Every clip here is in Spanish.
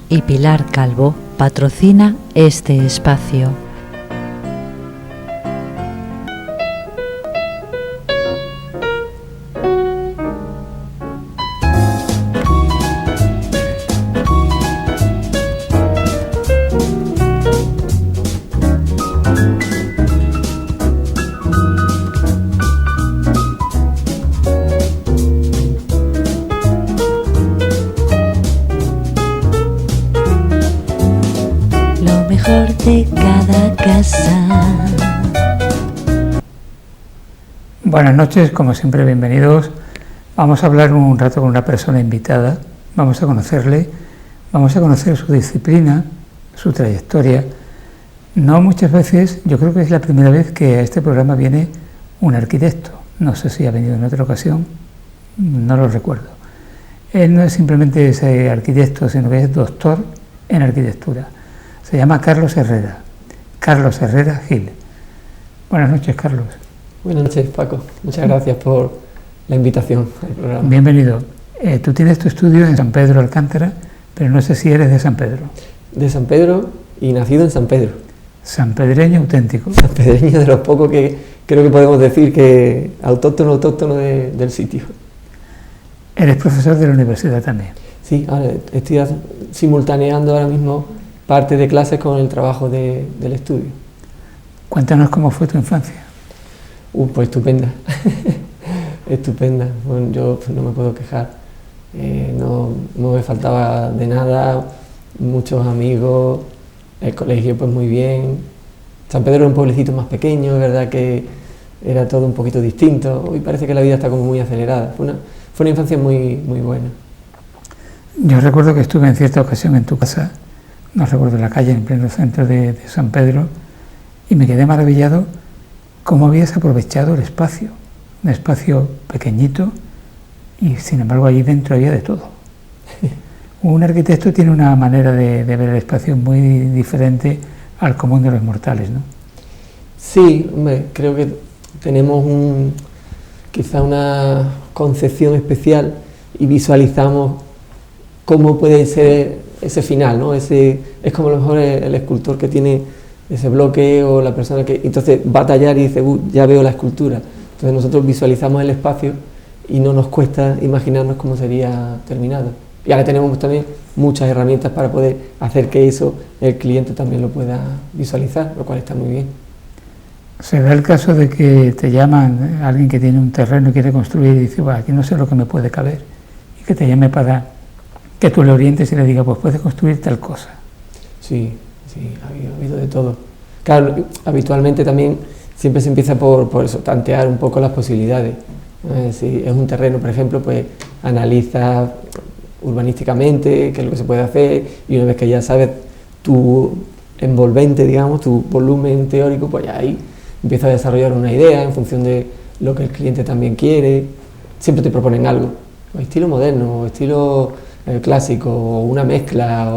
y Pilar Calvo patrocina este espacio. De cada casa. Buenas noches, como siempre, bienvenidos. Vamos a hablar un rato con una persona invitada, vamos a conocerle, vamos a conocer su disciplina, su trayectoria. No muchas veces, yo creo que es la primera vez que a este programa viene un arquitecto. No sé si ha venido en otra ocasión, no lo recuerdo. Él no es simplemente ese arquitecto, sino que es doctor en arquitectura. Se llama Carlos Herrera Gil. Buenas noches, Carlos. Buenas noches, Paco. Muchas gracias por la invitación al programa. Bienvenido. Tú tienes tu estudio en San Pedro Alcántara, pero no sé si eres de San Pedro. De San Pedro y nacido en San Pedro. Sanpedreño auténtico. Sanpedreño de los pocos que creo que podemos decir que autóctono del sitio. Eres profesor de la universidad también. Sí, ahora estoy simultaneando ahora mismo parte de clases con el trabajo del estudio. Cuéntanos cómo fue tu infancia. Pues estupenda. Estupenda. Bueno, yo no me puedo quejar. No me faltaba de nada, muchos amigos, el colegio pues muy bien. San Pedro era un pueblecito más pequeño, es verdad que era todo un poquito distinto. Hoy parece que la vida está como muy acelerada. Fue una infancia muy, muy buena. Yo recuerdo que estuve en cierta ocasión en tu casa, no recuerdo la calle, en pleno centro de San Pedro, y me quedé maravillado cómo habías aprovechado el espacio, un espacio pequeñito, y sin embargo allí dentro había de todo. Un arquitecto tiene una manera de ver el espacio muy diferente al común de los mortales, ¿no? Sí, hombre, creo que tenemos quizá una concepción especial y visualizamos cómo puede ser ese final, ¿no? Es como a lo mejor el escultor que tiene ese bloque o la persona que entonces va a tallar y dice, ya veo la escultura. Entonces nosotros visualizamos el espacio y no nos cuesta imaginarnos cómo sería terminado. Y ahora tenemos también muchas herramientas para poder hacer que eso el cliente también lo pueda visualizar, lo cual está muy bien. Se da el caso de que te llaman alguien que tiene un terreno y quiere construir y dice, bueno, aquí no sé lo que me puede caber, y que te llame para que tú le orientes y le digas, pues puedes construir tal cosa. Sí, ha habido de todo. Claro, habitualmente también siempre se empieza por eso, tantear un poco las posibilidades. Si es un terreno, por ejemplo, pues analiza urbanísticamente qué es lo que se puede hacer, y una vez que ya sabes tu envolvente, digamos, tu volumen teórico, pues ya ahí empieza a desarrollar una idea en función de lo que el cliente también quiere. Siempre te proponen algo, o estilo moderno, o estilo clásico, o una mezcla,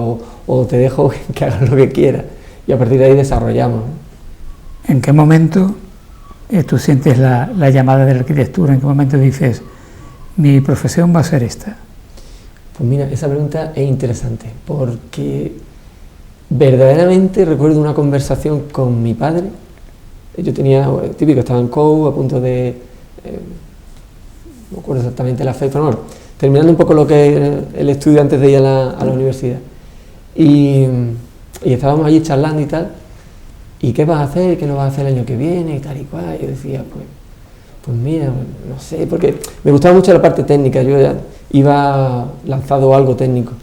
o te dejo que hagas lo que quieras, y a partir de ahí desarrollamos. ¿En qué momento tú sientes la llamada de la arquitectura? ¿En qué momento dices, mi profesión va a ser esta? Pues mira, esa pregunta es interesante, porque verdaderamente recuerdo una conversación con mi padre. Yo tenía, típico, estaba en COU, a punto de, no me acuerdo exactamente la fecha, pero bueno, terminando un poco lo que es el estudio antes de ir a la universidad. Y estábamos allí charlando y tal, ¿y qué vas a hacer? ¿Qué no vas a hacer el año que viene? Y tal y cual. Y yo decía, pues mira, no sé, porque me gustaba mucho la parte técnica, yo ya iba lanzado algo técnico.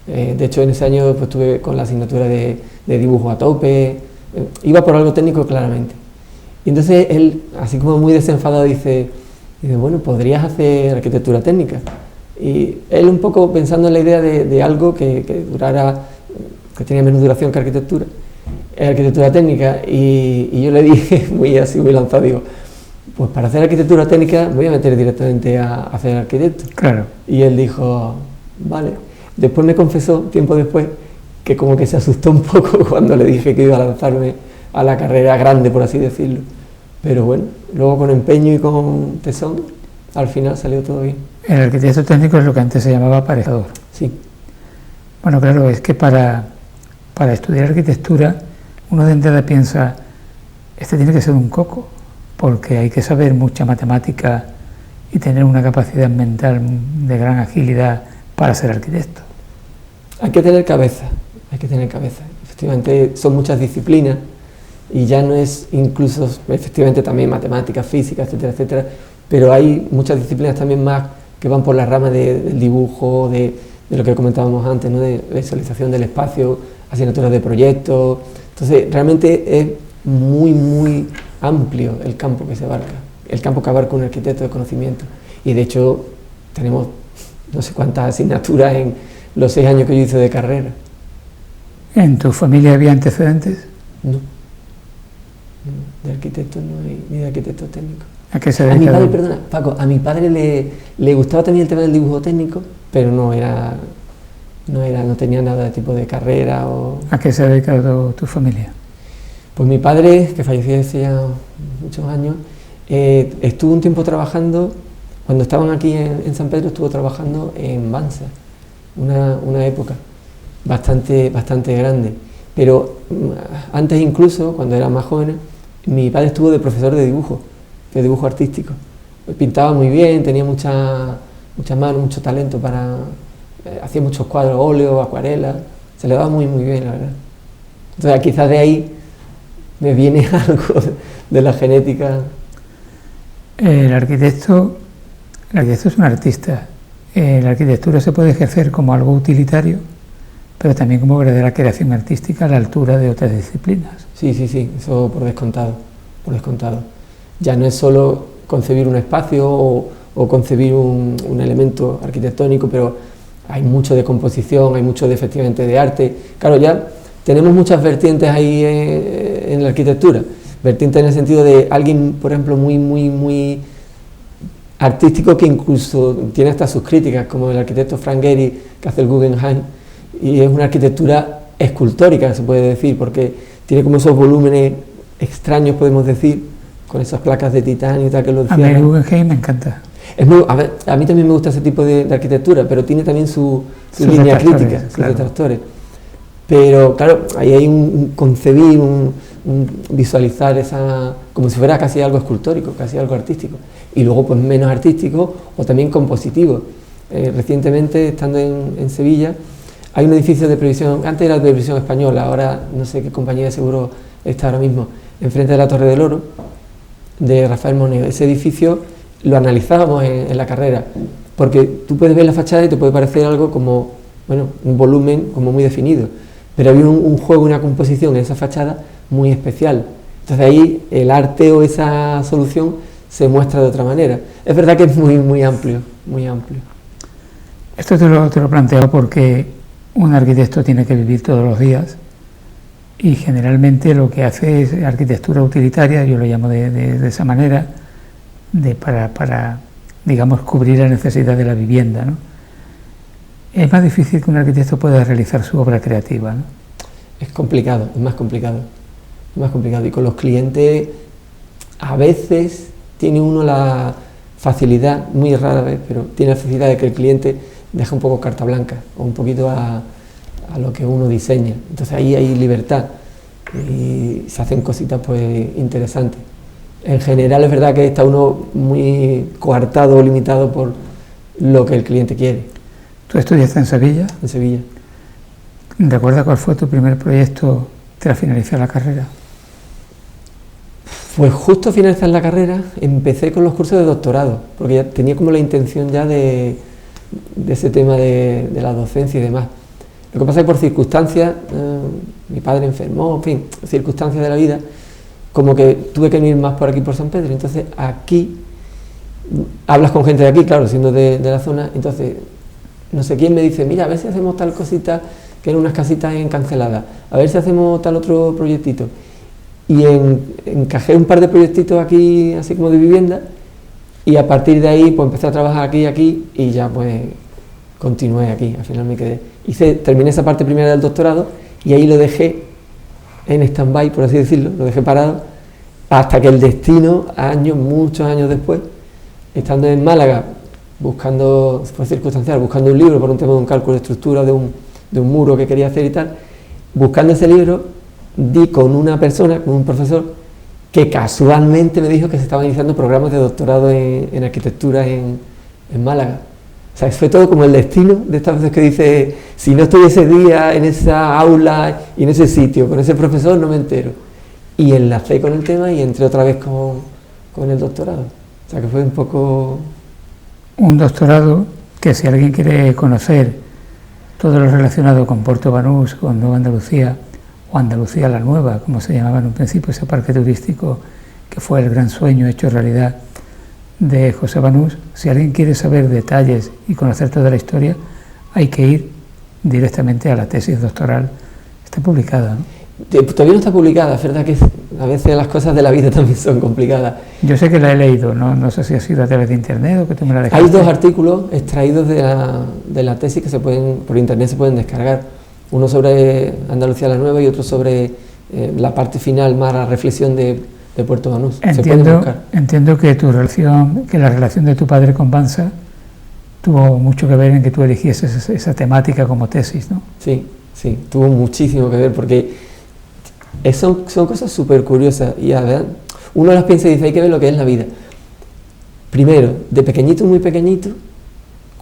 De hecho, en ese año pues estuve con la asignatura de dibujo a tope, iba por algo técnico claramente. Y entonces él, así como muy desenfadado, dice, bueno, podrías hacer arquitectura técnica. Y él un poco pensando en la idea de algo que durara, que tenía menos duración que arquitectura técnica, y yo le dije, muy así, muy lanzado, digo, pues para hacer arquitectura técnica me voy a meter directamente a hacer arquitecto. Claro. Y él dijo, vale. Después me confesó, tiempo después, que como que se asustó un poco cuando le dije que iba a lanzarme a la carrera grande, por así decirlo. Pero bueno, luego con empeño y con tesón, al final salió todo bien. El arquitecto técnico es lo que antes se llamaba aparejador. Sí. Bueno, claro, es que para estudiar arquitectura uno de entrada piensa, este tiene que ser un coco, porque hay que saber mucha matemática y tener una capacidad mental de gran agilidad para ser arquitecto. Hay que tener cabeza, hay que tener cabeza. Efectivamente son muchas disciplinas y ya no es incluso, efectivamente también matemáticas, física, etcétera, etcétera, pero hay muchas disciplinas también más que van por la rama del dibujo, de lo que comentábamos antes, ¿no? De visualización del espacio, asignaturas de proyectos. Entonces realmente es muy, muy amplio el campo que se abarca, el campo que abarca un arquitecto de conocimiento. Y de hecho tenemos no sé cuántas asignaturas en los 6 años que yo hice de carrera. ¿En tu familia había antecedentes? No, de arquitectos no hay, ni de arquitectos técnicos. ¿A qué se A mi dedicaba? padre, perdona, Paco, a mi padre le gustaba también el tema del dibujo técnico, pero no tenía nada de tipo de carrera o... ¿A qué se ha dedicado tu familia? Pues mi padre, que falleció hace ya muchos años, estuvo un tiempo trabajando, cuando estaban aquí en San Pedro, estuvo trabajando en Bansa, una época bastante grande. Pero antes incluso, cuando era más joven, mi padre estuvo de profesor de dibujo artístico. Pintaba muy bien, tenía muchas manos, mucho talento hacía muchos cuadros, óleo, acuarela, se le daba muy bien, la verdad. Entonces quizás de ahí me viene algo de la genética. El arquitecto es un artista. La arquitectura se puede ejercer como algo utilitario, pero también como verdadera creación artística a la altura de otras disciplinas. Sí, eso por descontado. Ya no es solo concebir un espacio o concebir un elemento arquitectónico, pero hay mucho de composición, hay mucho efectivamente de arte. Claro, ya tenemos muchas vertientes ahí en la arquitectura. Vertientes en el sentido de alguien, por ejemplo, muy artístico, que incluso tiene hasta sus críticas, como el arquitecto Frank Gehry, que hace el Guggenheim, y es una arquitectura escultórica, se puede decir, porque tiene como esos volúmenes extraños, podemos decir, con esas placas de titanio y tal que lo decían. A mí el Guggenheim me encanta. A mí también me gusta ese tipo de arquitectura, pero tiene también su línea crítica, sus detractores. Pero claro, ahí hay un concebir, un visualizar como si fuera casi algo escultórico, casi algo artístico. Y luego pues menos artístico o también compositivo. Recientemente, estando en Sevilla, hay un edificio de previsión, antes era de previsión española, ahora no sé qué compañía de seguro está ahora mismo, enfrente de la Torre del Oro, de Rafael Moneo. Ese edificio lo analizábamos en la carrera, porque tú puedes ver la fachada y te puede parecer algo como, un volumen como muy definido, pero había un juego, una composición en esa fachada muy especial. Entonces ahí el arte o esa solución se muestra de otra manera. Es verdad que es muy amplio, muy amplio. Esto te lo planteo porque un arquitecto tiene que vivir todos los días y generalmente lo que hace es arquitectura utilitaria, yo lo llamo de esa manera, para digamos, cubrir la necesidad de la vivienda, ¿no? Es más difícil que un arquitecto pueda realizar su obra creativa, ¿no? Es complicado, es más complicado. Y con los clientes a veces tiene uno la facilidad, muy rara vez, pero tiene la facilidad de que el cliente deja un poco carta blanca o un poquito a lo que uno diseña. Entonces ahí hay libertad y se hacen cositas pues interesantes. En general es verdad que está uno muy coartado o limitado por lo que el cliente quiere. ¿Tú estudiaste en Sevilla? En Sevilla. ¿Recuerdas cuál fue tu primer proyecto tras finalizar la carrera? Pues justo a finalizar la carrera empecé con los cursos de doctorado, porque ya tenía como la intención ya de ese tema de la docencia y demás. Lo que pasa es que por circunstancias, mi padre enfermó, en fin, circunstancias de la vida, como que tuve que venir más por aquí, por San Pedro. Entonces aquí, hablas con gente de aquí, claro, siendo de la zona, entonces no sé quién me dice, mira, a ver si hacemos tal cosita, que eran unas casitas en Canceladas, a ver si hacemos tal otro proyectito. Y encajé un par de proyectitos aquí, así como de vivienda, y a partir de ahí pues empecé a trabajar aquí, y ya pues continué aquí, al final me quedé. Terminé esa parte primera del doctorado, y ahí lo dejé en stand-by, por así decirlo, lo dejé parado, hasta que el destino, muchos años después, estando en Málaga, buscando, fue circunstancial, buscando un libro por un tema de un cálculo de estructura de un de un muro que quería hacer y tal. Buscando ese libro, di con una persona, con un profesor, que casualmente me dijo que se estaban iniciando programas de doctorado en arquitectura en Málaga. O sea, fue todo como el destino de estas veces que dice, si no estoy ese día en esa aula y en ese sitio con ese profesor, no me entero. Y enlacé con el tema y entré otra vez con el doctorado. O sea, que fue un poco... Un doctorado que, si alguien quiere conocer todo lo relacionado con Puerto Banús, con Nueva Andalucía, o Andalucía la Nueva, como se llamaba en un principio, ese parque turístico que fue el gran sueño hecho realidad de José Banús, si alguien quiere saber detalles y conocer toda la historia, hay que ir directamente a la tesis doctoral. Está publicada, ¿no? Todavía no está publicada, es verdad que a veces las cosas de la vida también son complicadas. Yo sé que la he leído, no sé si ha sido a través de internet o que tú me la dejaste. Hay 2 artículos extraídos de la tesis que por internet se pueden descargar. Uno sobre Andalucía la Nueva y otro sobre la parte final, más la reflexión de Puerto Banús. Entiendo que la relación de tu padre con Banza tuvo mucho que ver en que tú eligieses esa temática como tesis, ¿no? Sí, tuvo muchísimo que ver, porque son cosas súper curiosas y a ver, uno las piensa y dice, hay que ver lo que es la vida. Primero, de pequeñito, muy pequeñito,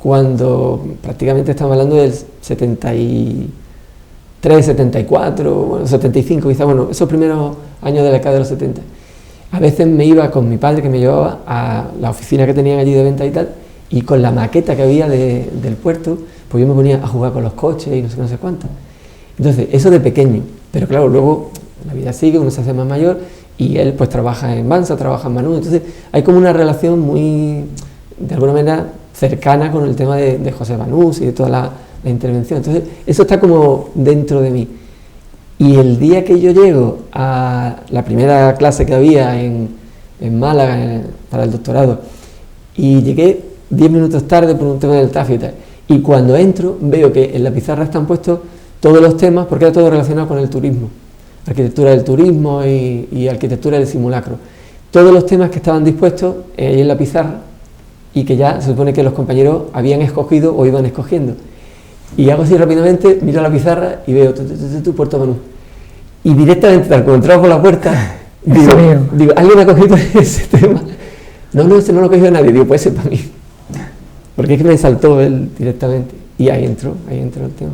cuando prácticamente estamos hablando del 73, 74, bueno, 75 quizás, bueno, esos primeros años de la década de los 70. A veces me iba con mi padre, que me llevaba a la oficina que tenían allí de venta y tal, y con la maqueta que había del puerto, pues yo me ponía a jugar con los coches y no sé cuánto. Entonces, eso de pequeño, pero claro, luego la vida sigue, uno se hace más mayor, y él pues trabaja en Banza, trabaja en Banús, entonces hay como una relación muy, de alguna manera, cercana con el tema de José Banús y de toda la intervención. Entonces, eso está como dentro de mí. Y el día que yo llego a la primera clase que había en Málaga para el doctorado, y llegué 10 minutos tarde por un tema del tráfico y tal, y cuando entro veo que en la pizarra están puestos todos los temas, porque era todo relacionado con el turismo, arquitectura del turismo y arquitectura del simulacro. Todos los temas que estaban dispuestos ahí en la pizarra y que ya se supone que los compañeros habían escogido o iban escogiendo. Y hago así rápidamente, miro la pizarra y veo Puerto Banús. Y directamente, tal como entraba por la puerta, digo, ¿alguien ha cogido ese tema? No, ese no lo ha cogido nadie. Digo, pues ese para mí. Porque es que me saltó él directamente. Y ahí entró el tema.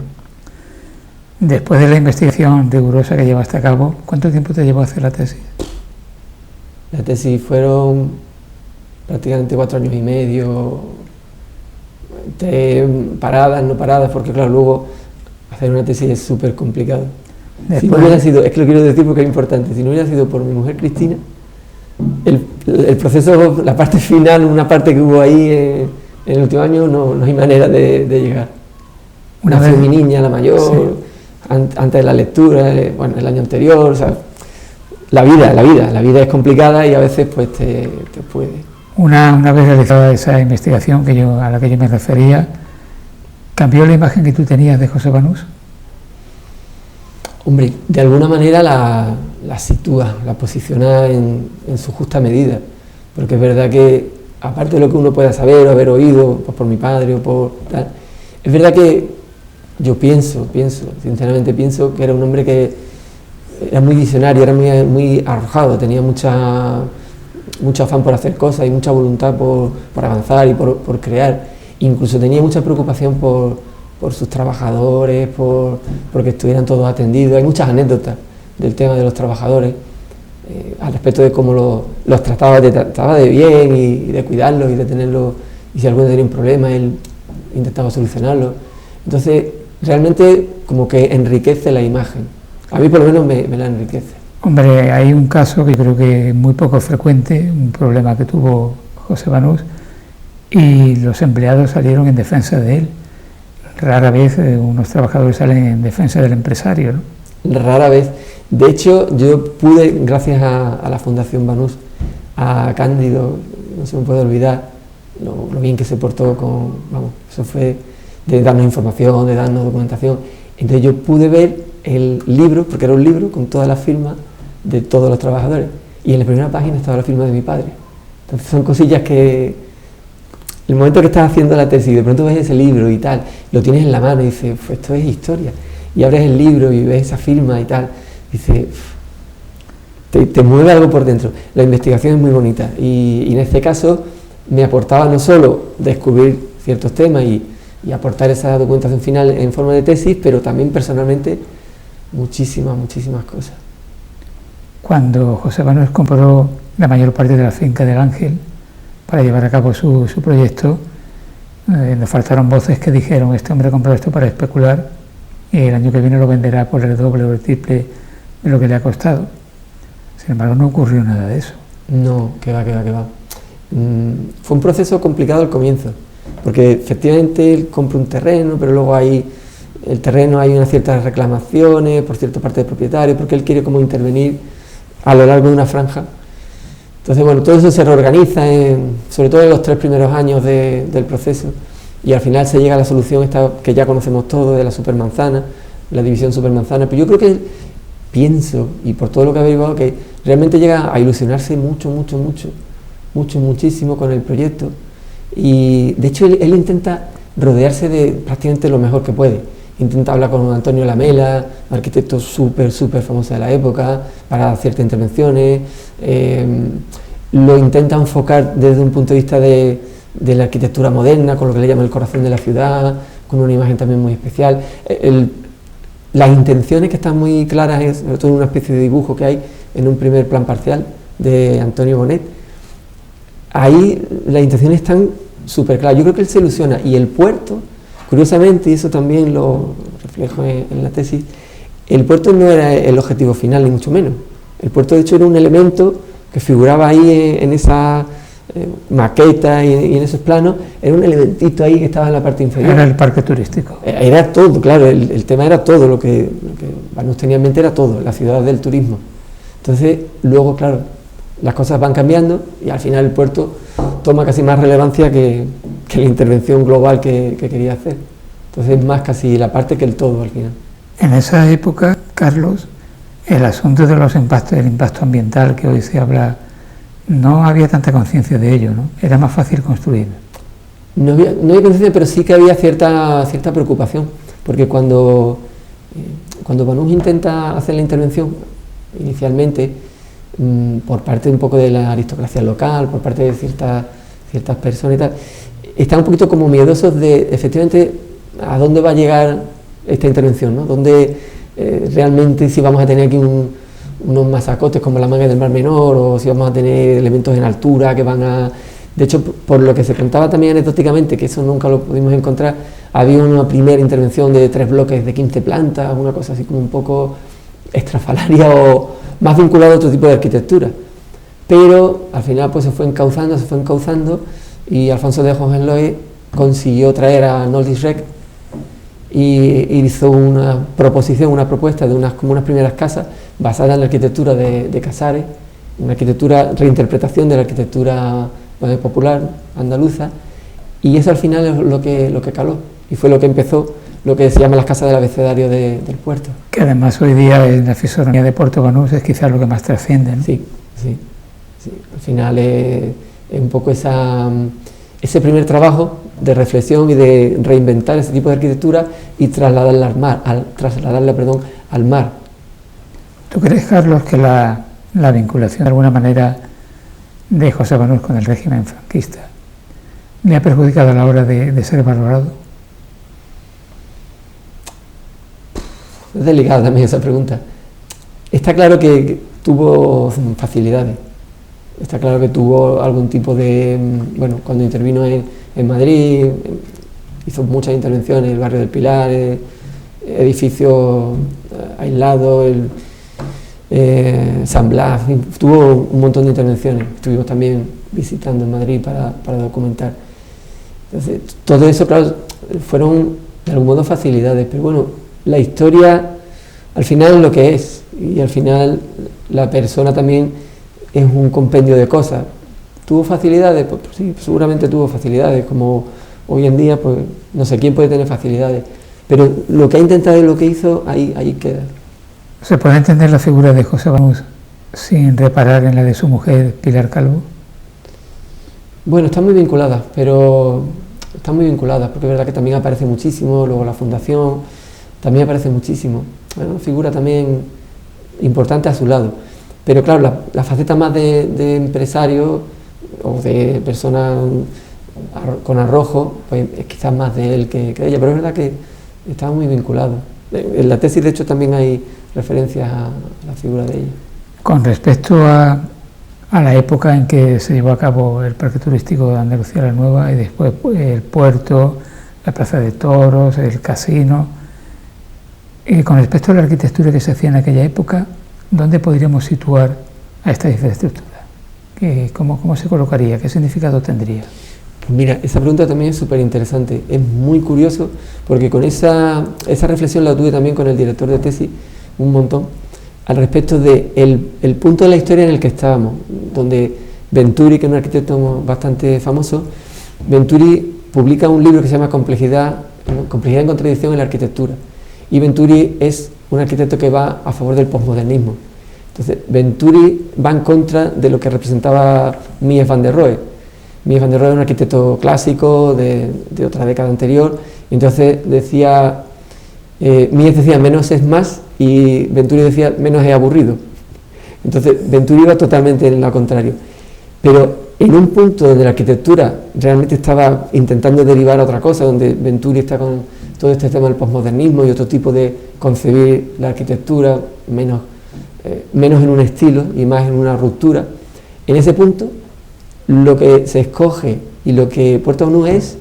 Después de la investigación rigurosa que llevaste a cabo, ¿cuánto tiempo te llevó a hacer la tesis? La tesis fueron prácticamente 4 años y medio, paradas, no paradas, porque claro, luego hacer una tesis es súper complicado. Si no hubiera sido, es que lo quiero decir porque es importante, si no hubiera sido por mi mujer Cristina, el proceso, la parte final, una parte que hubo ahí en el último año, no hay manera de llegar. Nació mi niña, la mayor, sí. Antes de la lectura, bueno, el año anterior, o sea, la vida es complicada y a veces pues te puede. Una vez realizada esa investigación a la que yo me refería, ¿cambió la imagen que tú tenías de José Banús? Hombre, de alguna manera la sitúa, la posiciona en su justa medida, porque es verdad que, aparte de lo que uno pueda saber o haber oído pues por mi padre o por tal, es verdad que yo sinceramente pienso que era un hombre que era muy visionario, era muy arrojado, tenía mucho afán por hacer cosas y mucha voluntad por avanzar y por crear. Incluso tenía mucha preocupación por sus trabajadores, porque estuvieran todos atendidos. Hay muchas anécdotas del tema de los trabajadores, al respecto de cómo los trataba de bien y de cuidarlos y de tenerlos, y si alguno tenía un problema, él intentaba solucionarlo. Entonces, realmente como que enriquece la imagen. A mí por lo menos me la enriquece. Hombre, hay un caso que creo que es muy poco frecuente, un problema que tuvo José Banús, y los empleados salieron en defensa de él. Rara vez unos trabajadores salen en defensa del empresario, ¿no? Rara vez. De hecho, yo pude, gracias a la Fundación Banús, a Cándido, no se me puede olvidar lo bien que se portó eso fue de darnos información, de darnos documentación. Entonces yo pude ver el libro, porque era un libro con todas las firmas de todos los trabajadores, y en la primera página estaba la firma de mi padre. Entonces son cosillas que el momento que estás haciendo la tesis y de pronto ves ese libro y tal, lo tienes en la mano y dices, pues esto es historia, y abres el libro y ves esa firma y tal, dices, te mueve algo por dentro. La investigación es muy bonita y en este caso me aportaba no solo descubrir ciertos temas y aportar esa documentación final en forma de tesis, pero también personalmente muchísimas cosas. Cuando José Banús compró la mayor parte de la finca del Ángel para llevar a cabo su proyecto, nos faltaron voces que dijeron, este hombre ha comprado esto para especular y el año que viene lo venderá por el doble o el triple de lo que le ha costado. Sin embargo, no ocurrió nada de eso. No, que va. Fue un proceso complicado al comienzo, porque efectivamente él compra un terreno, pero luego hay unas ciertas reclamaciones por cierta parte del propietario, porque él quiere como intervenir a lo largo de una franja. Entonces, bueno, todo eso se reorganiza, sobre todo en los 3 primeros años del proceso, y al final se llega a la solución esta que ya conocemos todos, de la supermanzana, la división supermanzana. Pero yo creo que pienso, y por todo lo que he averiguado, que realmente llega a ilusionarse muchísimo con el proyecto, y de hecho él intenta rodearse de prácticamente lo mejor que puede. Intenta hablar con Antonio Lamela, arquitecto súper famoso de la época, para ciertas intervenciones, lo intenta enfocar desde un punto de vista de la arquitectura moderna, con lo que le llama el corazón de la ciudad, con una imagen también muy especial. Las intenciones que están muy claras, sobre todo en una especie de dibujo que hay en un primer plan parcial de Antonio Bonet, ahí las intenciones están súper claras. Yo creo que él se ilusiona, y el puerto, curiosamente, y eso también lo reflejo en la tesis, el puerto no era el objetivo final, ni mucho menos. El puerto, de hecho, era un elemento que figuraba ahí en esa maqueta y en esos planos, era un elementito ahí que estaba en la parte inferior. Era el parque turístico. Era todo, claro, el tema era todo, lo que Banús tenía en mente era todo, la ciudad del turismo. Entonces, luego, claro, las cosas van cambiando y al final el puerto toma casi más relevancia que la intervención global que quería hacer. Entonces es más casi la parte que el todo al final. En esa época, Carlos, el asunto de los impactos, del impacto ambiental que hoy se habla, no había tanta conciencia de ello, ¿no? Era más fácil construir. No había conciencia, pero sí que había cierta preocupación, porque cuando Banús intenta hacer la intervención, inicialmente, por parte un poco de la aristocracia local, por parte de ciertas personas y tal, están un poquito como miedosos de, efectivamente, a dónde va a llegar esta intervención, ¿no? Dónde realmente, si vamos a tener aquí unos masacotes como la manga del Mar Menor, o si vamos a tener elementos en altura que van a... De hecho, por lo que se contaba también anecdóticamente, que eso nunca lo pudimos encontrar, había una primera intervención de 3 bloques de 15 plantas, una cosa así como un poco estrafalaria o más vinculada a otro tipo de arquitectura. Pero al final pues se fue encauzando, y Alfonso de Hohenlohe consiguió traer a Nordisk Rec y hizo una propuesta de unas primeras casas basadas en la arquitectura de Casares, una reinterpretación de la arquitectura popular andaluza, y eso al final es lo que caló, y fue lo que empezó lo que se llama las casas del abecedario del puerto. Que además hoy día en la fisonomía de Puerto Banús es quizás lo que más trasciende, ¿no? Sí. Al final es un poco ese primer trabajo de reflexión y de reinventar ese tipo de arquitectura y trasladarla al mar. ¿Tú crees, Carlos, que la vinculación de alguna manera de José Banús con el régimen franquista le ha perjudicado a la hora de ser valorado? Es delicada también esa pregunta. Está claro que tuvo facilidades. Está claro que tuvo algún tipo de... Bueno, cuando intervino en Madrid, hizo muchas intervenciones, el barrio del Pilar, edificios aislados, San Blas, tuvo un montón de intervenciones. Estuvimos también visitando en Madrid para documentar. Entonces, todo eso, claro, fueron de algún modo facilidades, pero bueno, la historia al final es lo que es, y al final la persona también es un compendio de cosas. ¿Tuvo facilidades? Pues sí, seguramente tuvo facilidades, como hoy en día, pues no sé quién puede tener facilidades, pero lo que ha intentado y lo que hizo, ahí queda. ¿Se puede entender la figura de José Banús sin reparar en la de su mujer, Pilar Calvo? Bueno, están muy vinculadas, pero están muy vinculadas, porque es verdad que también aparece muchísimo, luego la fundación también aparece muchísimo, una figura también importante a su lado. Pero claro, la faceta más de empresario o de persona con arrojo, pues es quizás más de él que de ella, pero es verdad que estaba muy vinculado. En la tesis, de hecho, también hay referencias a la figura de ella. Con respecto a la época en que se llevó a cabo el Parque Turístico de Andalucía la Nueva y después pues, el puerto, la plaza de toros, el casino, con respecto a la arquitectura que se hacía en aquella época, ¿dónde podríamos situar a esta infraestructura? ¿Cómo se colocaría? ¿Qué significado tendría? Pues mira, esa pregunta también es súper interesante, es muy curioso, porque con esa reflexión la tuve también con el director de tesis un montón, al respecto de el punto de la historia en el que estábamos, donde Venturi, que es un arquitecto bastante famoso, Venturi publica un libro que se llama Complejidad en contradicción en la arquitectura, y Venturi es un arquitecto que va a favor del posmodernismo. Entonces, Venturi va en contra de lo que representaba Mies van der Rohe. Mies van der Rohe era un arquitecto clásico de otra década anterior, y entonces decía, Mies decía menos es más, y Venturi decía menos es aburrido. Entonces Venturi iba totalmente en lo contrario, pero en un punto donde la arquitectura realmente estaba intentando derivar a otra cosa, donde Venturi está con todo este tema del posmodernismo y otro tipo de concebir la arquitectura menos en un estilo y más en una ruptura, en ese punto lo que se escoge y lo que Puerto Banús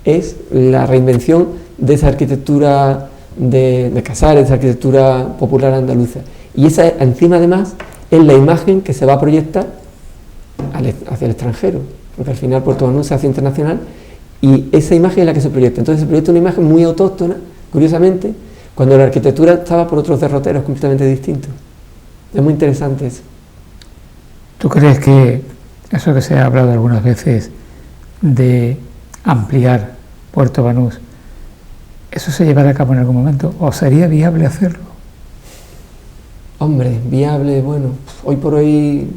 es la reinvención de esa arquitectura de Casares, esa arquitectura popular andaluza, y esa encima además es la imagen que se va a proyectar hacia el extranjero, porque al final Puerto Banús se hace internacional y esa imagen es la que se proyecta. Entonces se proyecta una imagen muy autóctona, curiosamente, cuando la arquitectura estaba por otros derroteros completamente distintos. Es muy interesante eso. ¿Tú crees que eso que se ha hablado algunas veces de ampliar Puerto Banús, eso se llevará a cabo en algún momento o sería viable hacerlo? Hombre, viable, bueno, hoy por hoy,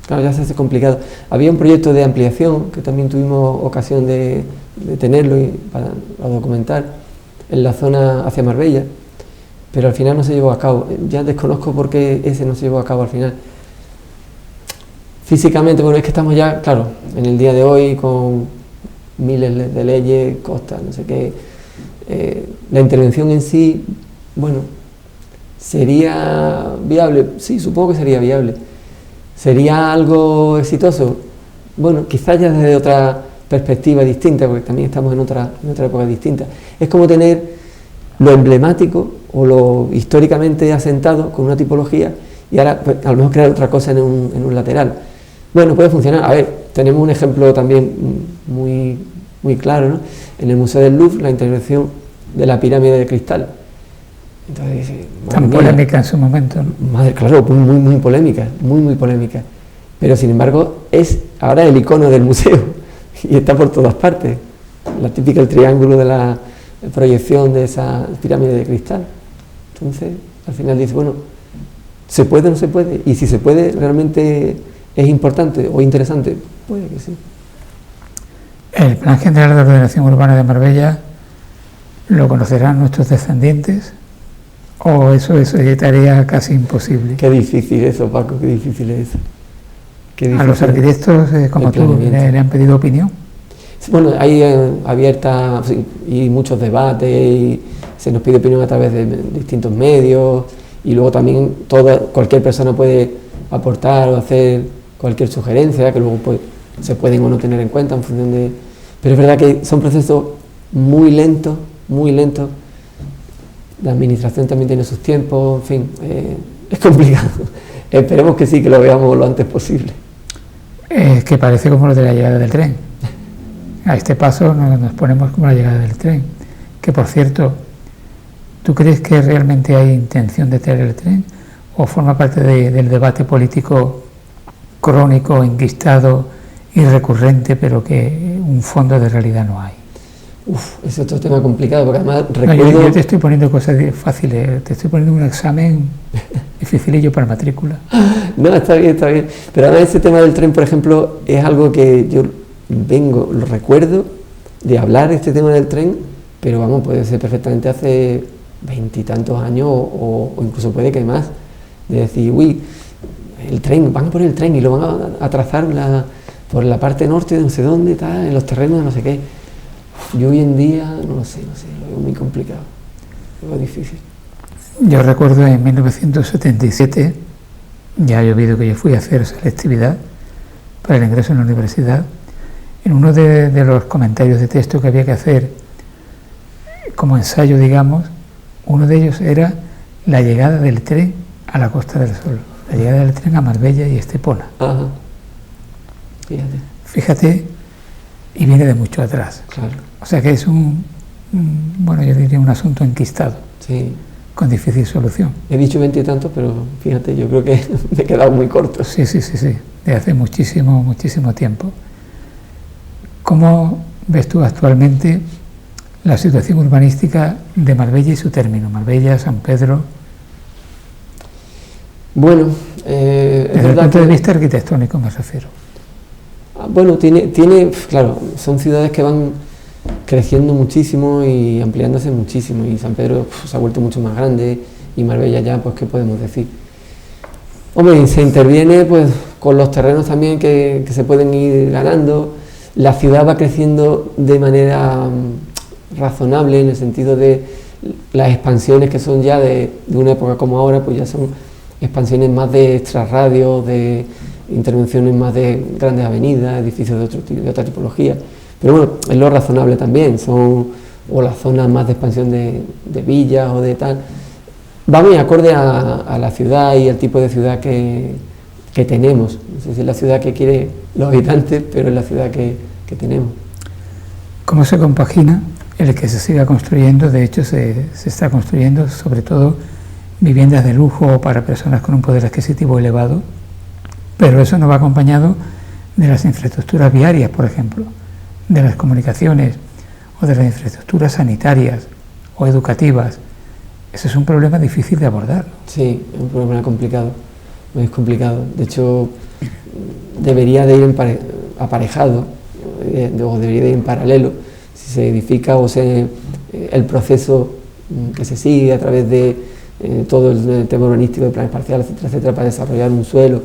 claro, ya se hace complicado. Había un proyecto de ampliación que también tuvimos ocasión de tenerlo y para documentar en la zona hacia Marbella, pero al final no se llevó a cabo. Ya desconozco por qué ese no se llevó a cabo al final. Físicamente, bueno, es que estamos ya, claro, en el día de hoy con miles de leyes, costas, no sé qué. La intervención en sí, bueno, ¿sería viable? Sí, supongo que sería viable. ¿Sería algo exitoso? Bueno, quizás ya desde otra perspectiva distinta, porque también estamos en otra época distinta. Es como tener lo emblemático o lo históricamente asentado con una tipología y ahora pues, a lo mejor crear otra cosa en un lateral. Bueno, puede funcionar. A ver, tenemos un ejemplo también muy claro, ¿no? En el Museo del Louvre, la intervención de la pirámide de cristal. Entonces, tan polémica en su momento, ¿no? Madre, claro, muy polémica, muy polémica. Pero sin embargo, es ahora el icono del museo y está por todas partes. La típica, el triángulo de la proyección de esa pirámide de cristal. Entonces, al final dice, bueno, ¿se puede o no se puede? Y si se puede, realmente es importante o interesante, puede que sí. El Plan General de Ordenación Urbana de Marbella, ¿lo conocerán nuestros descendientes? ¿O eso es tarea casi imposible? Qué difícil eso, Paco, qué difícil es eso. ¿A los arquitectos como tú le han pedido opinión? Bueno, hay abierta y muchos debates y se nos pide opinión a través de distintos medios y luego también cualquier persona puede aportar o hacer cualquier sugerencia que luego pues, se pueden o no tener en cuenta en función de... Pero es verdad que son procesos muy lentos. La administración también tiene sus tiempos, en fin, es complicado. Esperemos que sí, que lo veamos lo antes posible. Es que parece como lo de la llegada del tren. A este paso nos ponemos como la llegada del tren. Que por cierto, ¿tú crees que realmente hay intención de traer el tren? ¿O forma parte del debate político crónico, enquistado y recurrente, pero que un fondo de realidad no hay? Es otro tema complicado, porque además recuerdo... No, yo te estoy poniendo cosas fáciles, te estoy poniendo un examen dificilillo para matrícula. No, está bien, pero además ese tema del tren, por ejemplo, es algo que yo lo recuerdo de hablar de este tema del tren, pero vamos, puede ser perfectamente hace 20 y tantos años o incluso puede que más, de decir, uy, el tren, van a poner el tren y lo van a trazar por la parte norte de no sé dónde, tal, en los terrenos de no sé qué. Yo hoy en día no lo sé, lo veo muy complicado, lo veo difícil. Yo recuerdo en 1977, ya ha llovido que yo fui a hacer selectividad para el ingreso en la universidad, en uno de los comentarios de texto que había que hacer como ensayo, digamos, uno de ellos era la llegada del tren a la Costa del Sol, la llegada del tren a Marbella y Estepona. Ajá. Fíjate, y viene de mucho atrás. Claro. O sea que es bueno, yo diría un asunto enquistado, Sí. con difícil solución. He dicho 20 y tantos, pero fíjate, yo creo que me he quedado muy corto. Sí, de hace muchísimo tiempo. ¿Cómo ves tú actualmente la situación urbanística de Marbella y su término? Marbella, San Pedro. Bueno, desde el punto de vista arquitectónico me refiero. Bueno, claro, son ciudades que van creciendo muchísimo y ampliándose muchísimo, y San Pedro se ha vuelto mucho más grande, y Marbella ya, pues, ¿qué podemos decir? Hombre, se interviene pues con los terrenos también que se pueden ir ganando. La ciudad va creciendo de manera razonable, en el sentido de las expansiones que son ya de una época como ahora, pues ya son expansiones más de extrarradios, de intervenciones más de grandes avenidas, edificios de otra tipología. Pero bueno, es lo razonable también, o las zonas más de expansión de villas o de tal. Va muy acorde a la ciudad y al tipo de ciudad que tenemos. No sé si es la ciudad que quieren los habitantes, pero es la ciudad que tenemos. ¿Cómo se compagina el que se siga construyendo? De hecho, se está construyendo sobre todo viviendas de lujo para personas con un poder adquisitivo elevado, pero eso no va acompañado de las infraestructuras viarias, por ejemplo, de las comunicaciones o de las infraestructuras sanitarias o educativas. Ese es un problema difícil de abordar. Sí, es un problema complicado, muy complicado. De hecho, debería de ir aparejado, o debería de ir en paralelo, si se edifica el proceso que se sigue a través de todo el tema urbanístico de planes parciales, etcétera, etcétera, para desarrollar un suelo,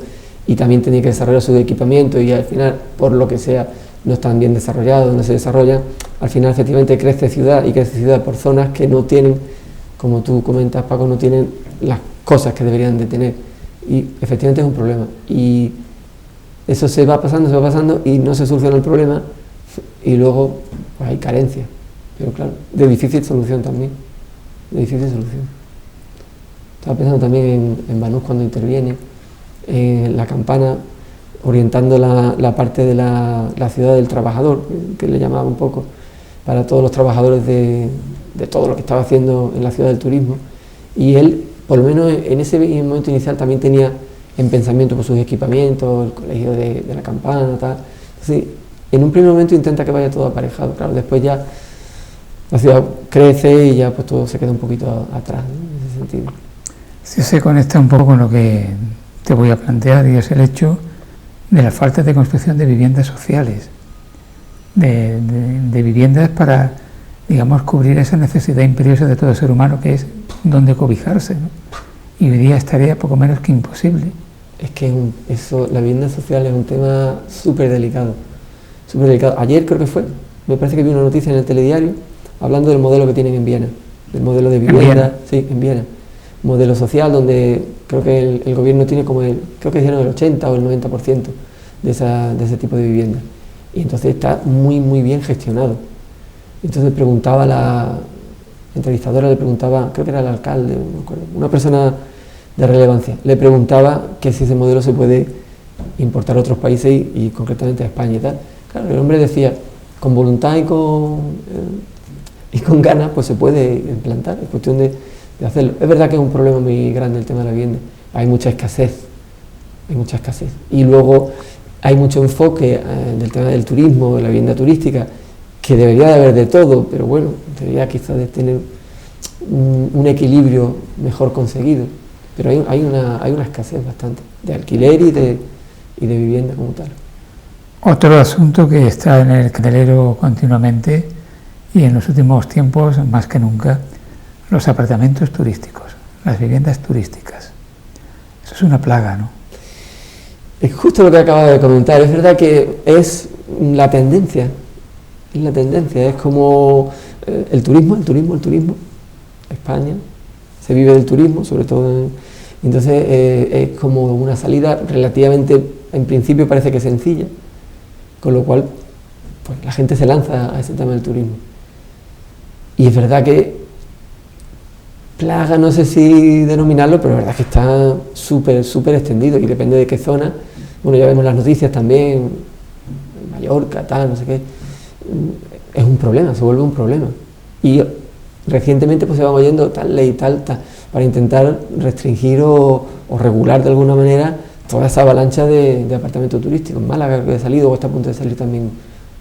y también tiene que desarrollar su equipamiento, y al final, por lo que sea, no están bien desarrollados, no se desarrollan. Al final, efectivamente, crece ciudad por zonas que no tienen, como tú comentas, Paco, no tienen las cosas que deberían de tener, y efectivamente es un problema, y eso se va pasando y no se soluciona el problema, y luego pues, hay carencia, pero claro, de difícil solución también, Estaba pensando también en Banús cuando interviene, en la Campana, orientando la parte de la ciudad del trabajador, que le llamaba un poco, para todos los trabajadores de todo lo que estaba haciendo en la ciudad del turismo, y él, por lo menos en ese momento inicial, también tenía en pensamiento por sus equipamientos, el colegio de la Campana, tal. Entonces, en un primer momento intenta que vaya todo aparejado, claro, después ya la ciudad crece y ya pues todo se queda un poquito atrás, ¿no? En ese sentido. Sí, se conecta un poco con lo que te voy a plantear, y es el hecho de la falta de construcción de viviendas sociales, de viviendas para, digamos, cubrir esa necesidad imperiosa de todo ser humano, que es donde cobijarse, ¿no? Y hoy día es tarea poco menos que imposible. Es que la vivienda social es un tema súper delicado, Ayer creo que me parece que vi una noticia en el telediario hablando del modelo que tienen en Viena, del modelo de vivienda, sí, en Viena, modelo social, donde creo que el gobierno tiene creo que dijeron el 80 o el 90% de ese tipo de vivienda, y entonces está muy muy bien gestionado. Entonces preguntaba la entrevistadora, creo que era el alcalde, no me acuerdo, una persona de relevancia, le preguntaba que si ese modelo se puede importar a otros países y concretamente a España y tal. Claro, el hombre decía, con voluntad y con ganas, pues se puede implantar, es cuestión de hacerlo. Es verdad que es un problema muy grande el tema de la vivienda, hay mucha escasez, y luego hay mucho enfoque del tema del turismo, de la vivienda turística, que debería de haber de todo, pero bueno, debería quizás de tener un equilibrio mejor conseguido, pero hay una escasez bastante de alquiler y de vivienda como tal. Otro asunto que está en el candelero continuamente y en los últimos tiempos más que nunca, los apartamentos turísticos, las viviendas turísticas. Eso es una plaga, ¿no? Es justo lo que acabo de comentar. Es verdad que es la tendencia. Es la tendencia. Es como el turismo. España se vive del turismo, sobre todo. Entonces es como una salida relativamente, en principio parece que sencilla, con lo cual pues, la gente se lanza a ese tema del turismo. Y es verdad que plaga, no sé si denominarlo, pero es verdad que está súper extendido y depende de qué zona. Bueno, ya vemos las noticias también, Mallorca, tal, no sé qué. Es un problema, se vuelve un problema. Y recientemente pues se van oyendo tal ley, tal, para intentar restringir o regular de alguna manera toda esa avalancha de apartamentos turísticos. En Málaga que ha salido, o está a punto de salir también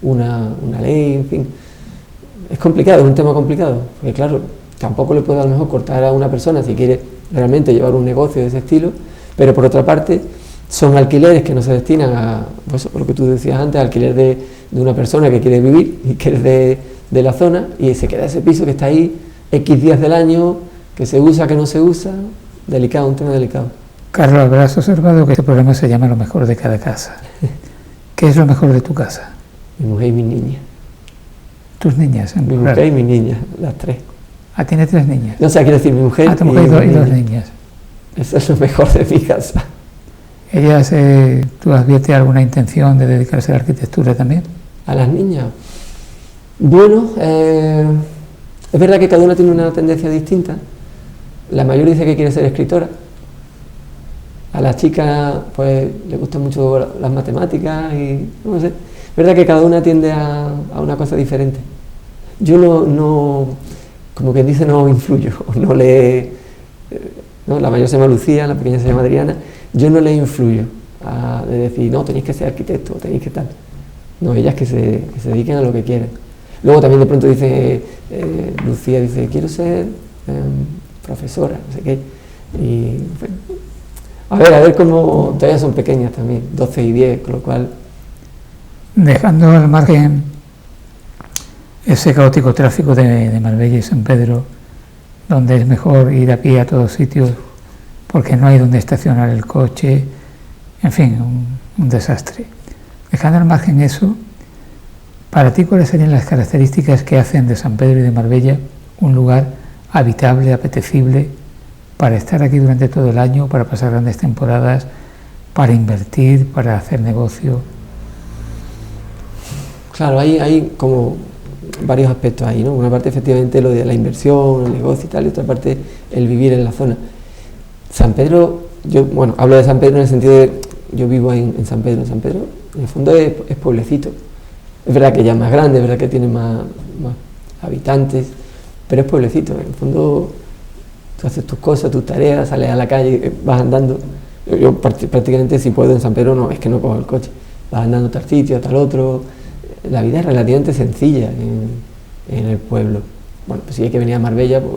una ley, en fin. Es complicado, es un tema complicado, porque claro, tampoco le puedo a lo mejor cortar a una persona si quiere realmente llevar un negocio de ese estilo, pero por otra parte son alquileres que no se destinan a, pues, lo que tú decías antes, alquiler de una persona que quiere vivir y que es de la zona y se queda ese piso que está ahí X días del año, que se usa, que no se usa, delicado, un tema delicado. Carlos, habrás observado que este programa se llama Lo mejor de cada casa. ¿Qué es lo mejor de tu casa? Mi mujer y mi niña. ¿Tus niñas? Mi mujer y mi niña, las tres. Ah, tiene 3 niñas. No, o sea, quiero decir, mi mujer, tu mujer y 2 niñas. Eso es lo mejor de mi casa. ¿Ellas, tú adviertes alguna intención de dedicarse a la arquitectura también? ¿A las niñas? Bueno, es verdad que cada una tiene una tendencia distinta. La mayor dice que quiere ser escritora. A las chicas, pues, le gustan mucho las matemáticas y no sé. Es verdad que cada una tiende a una cosa diferente. Yo no como quien dice, no influyo, no le... ¿no? La mayor se llama Lucía, la pequeña se llama Adriana. Yo no le influyo de decir, no, tenéis que ser arquitecto, tenéis que tal. No, ellas que se dediquen a lo que quieran. Luego también de pronto dice, Lucía dice, quiero ser profesora, no sé qué. Y bueno, a ver cómo, todavía son pequeñas también, 12 y 10, con lo cual... Dejando al margen ese caótico tráfico de Marbella y San Pedro, donde es mejor ir a pie a todos sitios porque no hay donde estacionar el coche, en fin, un desastre. Dejando al margen eso, para ti, ¿cuáles serían las características que hacen de San Pedro y de Marbella un lugar habitable, apetecible, para estar aquí durante todo el año, para pasar grandes temporadas, para invertir, para hacer negocio? Claro, hay como varios aspectos ahí, ¿no? Una parte efectivamente lo de la inversión, el negocio y tal, y otra parte el vivir en la zona. San Pedro, yo, bueno, hablo de San Pedro en el sentido de, yo vivo en San Pedro. San Pedro, en el fondo es pueblecito. Es verdad que ya es más grande, es verdad que tiene más habitantes, pero es pueblecito. En el fondo, tú haces tus cosas, tus tareas, sales a la calle, vas andando. Yo prácticamente, si puedo, en San Pedro no, es que no cojo el coche. Vas andando a tal sitio, a tal otro. La vida es relativamente sencilla en el pueblo. Bueno, pues si hay que venir a Marbella, pues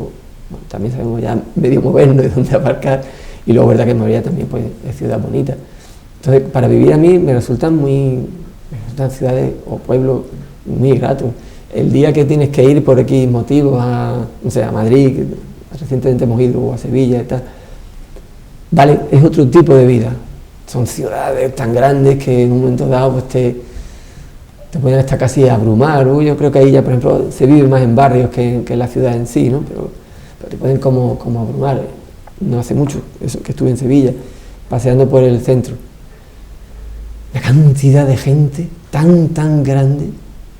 bueno, también sabemos ya medio movernos y dónde aparcar. Y luego, verdad que Marbella también pues, es ciudad bonita. Entonces, para vivir a mí me resultan ciudades o pueblos muy gratos. El día que tienes que ir por X motivos a Madrid, que recientemente hemos ido, o a Sevilla y tal, vale, es otro tipo de vida. Son ciudades tan grandes que en un momento dado pues te pueden hasta casi abrumar. Yo creo que ahí ya, por ejemplo, se vive más en barrios que en la ciudad en sí, ¿no? Pero te pueden como abrumar. No hace mucho eso que estuve en Sevilla, paseando por el centro. La cantidad de gente tan grande,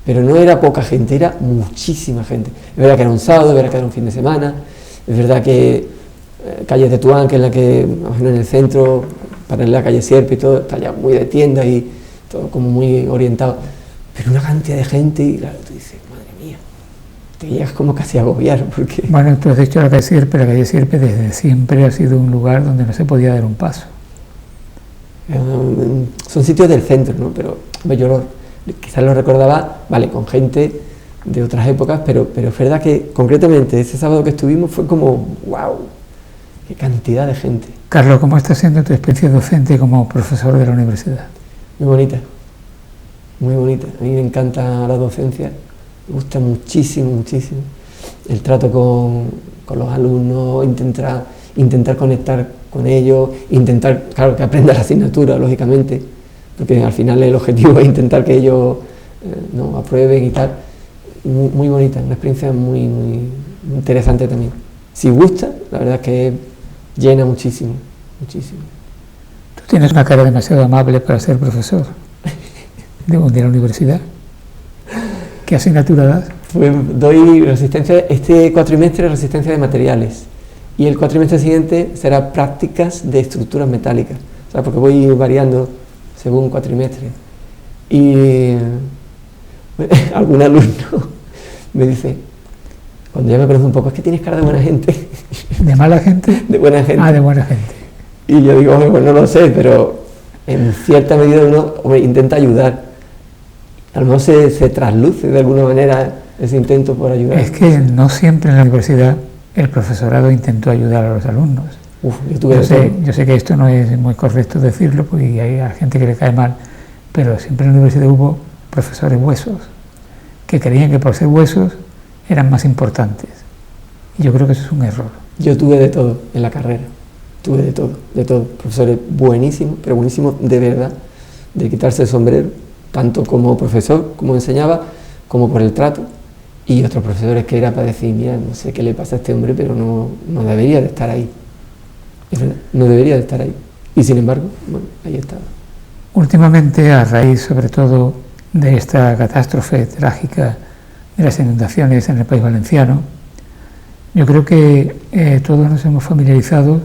pero no era poca gente, era muchísima gente. Es verdad que era un sábado, es verdad que era un fin de semana, es verdad que calle de Tetuán, que es la que, en el centro, para la calle Sierpe y todo, está ya muy de tienda y todo como muy orientado. Pero una cantidad de gente y claro, tú dices, madre mía, te llegas como casi a agobiar porque... Bueno, tú has dicho la calle Sierpe desde siempre ha sido un lugar donde no se podía dar un paso. Son sitios del centro, ¿no? Pero yo quizás lo recordaba, vale, con gente de otras épocas, pero es verdad que concretamente ese sábado que estuvimos fue como, wow, qué cantidad de gente. Carlos, ¿cómo está siendo tu experiencia docente como profesor de la universidad? Muy bonita. muy bonita. A mí me encanta la docencia, me gusta muchísimo, muchísimo. El trato con los alumnos, intentar conectar con ellos, intentar, claro, que aprendan la asignatura, lógicamente, porque al final el objetivo es intentar que ellos no aprueben y tal. Muy, muy bonita, una experiencia muy, muy interesante también. Si gusta, la verdad es que llena muchísimo, muchísimo. Tú tienes una cara demasiado amable para ser profesor de la universidad. ¿Qué asignatura das? Pues doy resistencia, este cuatrimestre resistencia de materiales y el cuatrimestre siguiente será prácticas de estructuras metálicas, o sea, porque voy variando según cuatrimestre. Y algún alumno me dice, cuando ya me conoce un poco, es que tienes cara de buena gente. ¿De mala gente? De buena gente. Ah, de buena gente. Y yo digo, pues no lo sé, pero en cierta medida uno intenta ayudar. A lo mejor se trasluce de alguna manera ese intento por ayudar. Es que no siempre en la universidad el profesorado intentó ayudar a los alumnos. Yo sé que esto no es muy correcto decirlo, porque hay gente que le cae mal, pero siempre en la universidad hubo profesores huesos, que creían que por ser huesos eran más importantes. Y yo creo que eso es un error. Yo tuve de todo en la carrera, tuve de todo. Profesores buenísimos, pero buenísimos de verdad, de quitarse el sombrero, tanto como profesor, como enseñaba, como por el trato, y otros profesores que era para decir, mira, no sé qué le pasa a este hombre, pero no debería de estar ahí. Es verdad, no debería de estar ahí. Y sin embargo, bueno, ahí estaba. Últimamente, a raíz sobre todo de esta catástrofe trágica de las inundaciones en el País Valenciano, yo creo que todos nos hemos familiarizado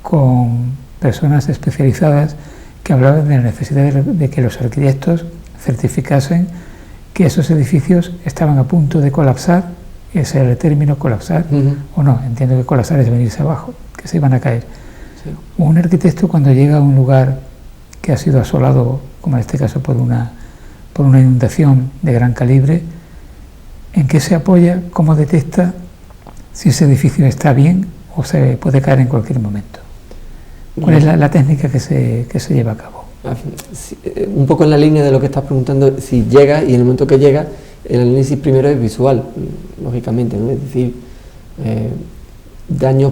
con personas especializadas que hablaban de la necesidad de que los arquitectos certificasen que esos edificios estaban a punto de colapsar, ese era el término, colapsar, o no, entiendo que colapsar es venirse abajo, que se iban a caer. Sí. Un arquitecto, cuando llega a un lugar que ha sido asolado, como en este caso por una inundación de gran calibre, ¿en qué se apoya? ¿Cómo detecta si ese edificio está bien o se puede caer en cualquier momento? ¿Cuál es la técnica que se lleva a cabo? Un poco en la línea de lo que estás preguntando, si llega, y en el momento que llega, el análisis primero es visual, lógicamente, ¿no? Es decir,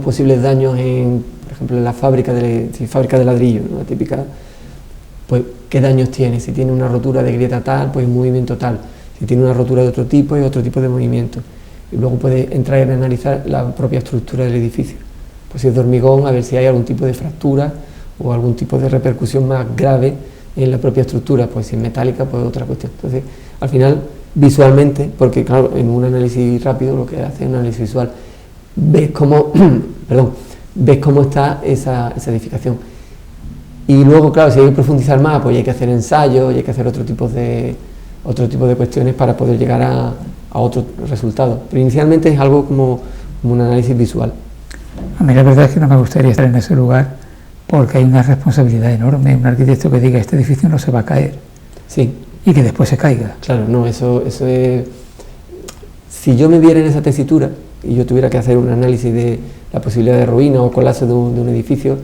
posibles daños por ejemplo, en la fábrica de ladrillo, ¿no? La típica, pues, ¿qué daños tiene? Si tiene una rotura de grieta tal, pues movimiento tal. Si tiene una rotura de otro tipo, hay otro tipo de movimiento. Y luego puede entrar y analizar la propia estructura del edificio. Pues si es de hormigón, a ver si hay algún tipo de fractura o algún tipo de repercusión más grave en la propia estructura. Pues si es metálica, pues otra cuestión. Entonces, al final, visualmente, porque claro, en un análisis rápido lo que hace es un análisis visual, ves cómo, ves cómo está esa edificación. Y luego, claro, si hay que profundizar más, pues hay que hacer ensayos, y hay que hacer otro tipo de cuestiones para poder llegar a otro resultado. Pero inicialmente es algo como un análisis visual. A mí la verdad es que no me gustaría estar en ese lugar porque hay una responsabilidad enorme. Un arquitecto que diga este edificio no se va a caer. Sí. Y que después se caiga. Claro, no, eso es... Si yo me viera en esa tesitura y yo tuviera que hacer un análisis de la posibilidad de ruina o colapso de un edificio,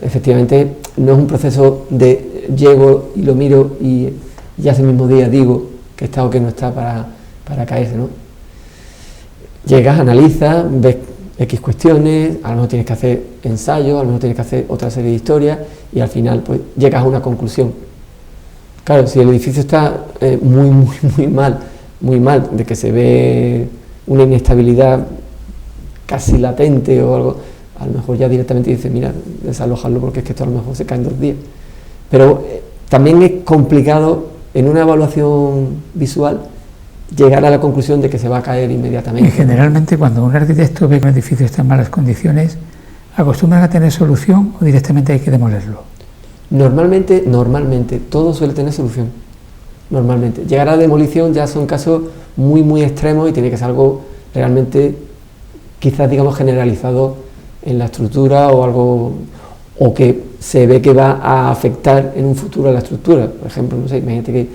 efectivamente no es un proceso de llego y lo miro y ya ese mismo día digo que está o que no está para caerse, ¿no? Llegas, analizas, ves X cuestiones, a lo mejor tienes que hacer ensayos, a lo mejor tienes que hacer otra serie de historias y al final pues llegas a una conclusión. Claro, si el edificio está muy mal, de que se ve una inestabilidad casi latente o algo, a lo mejor ya directamente dices, mira, desalojarlo porque es que esto a lo mejor se cae en 2 días. Pero también es complicado en una evaluación visual llegar a la conclusión de que se va a caer inmediatamente. Y generalmente cuando un arquitecto ve que un edificio está en malas condiciones, ¿acostumbran a tener solución o directamente hay que demolerlo? Normalmente todo suele tener solución. Normalmente. Llegar a la demolición ya son casos muy extremos y tiene que ser algo realmente, quizás digamos generalizado en la estructura o algo, o que se ve que va a afectar en un futuro a la estructura. Por ejemplo, no sé, imagínate que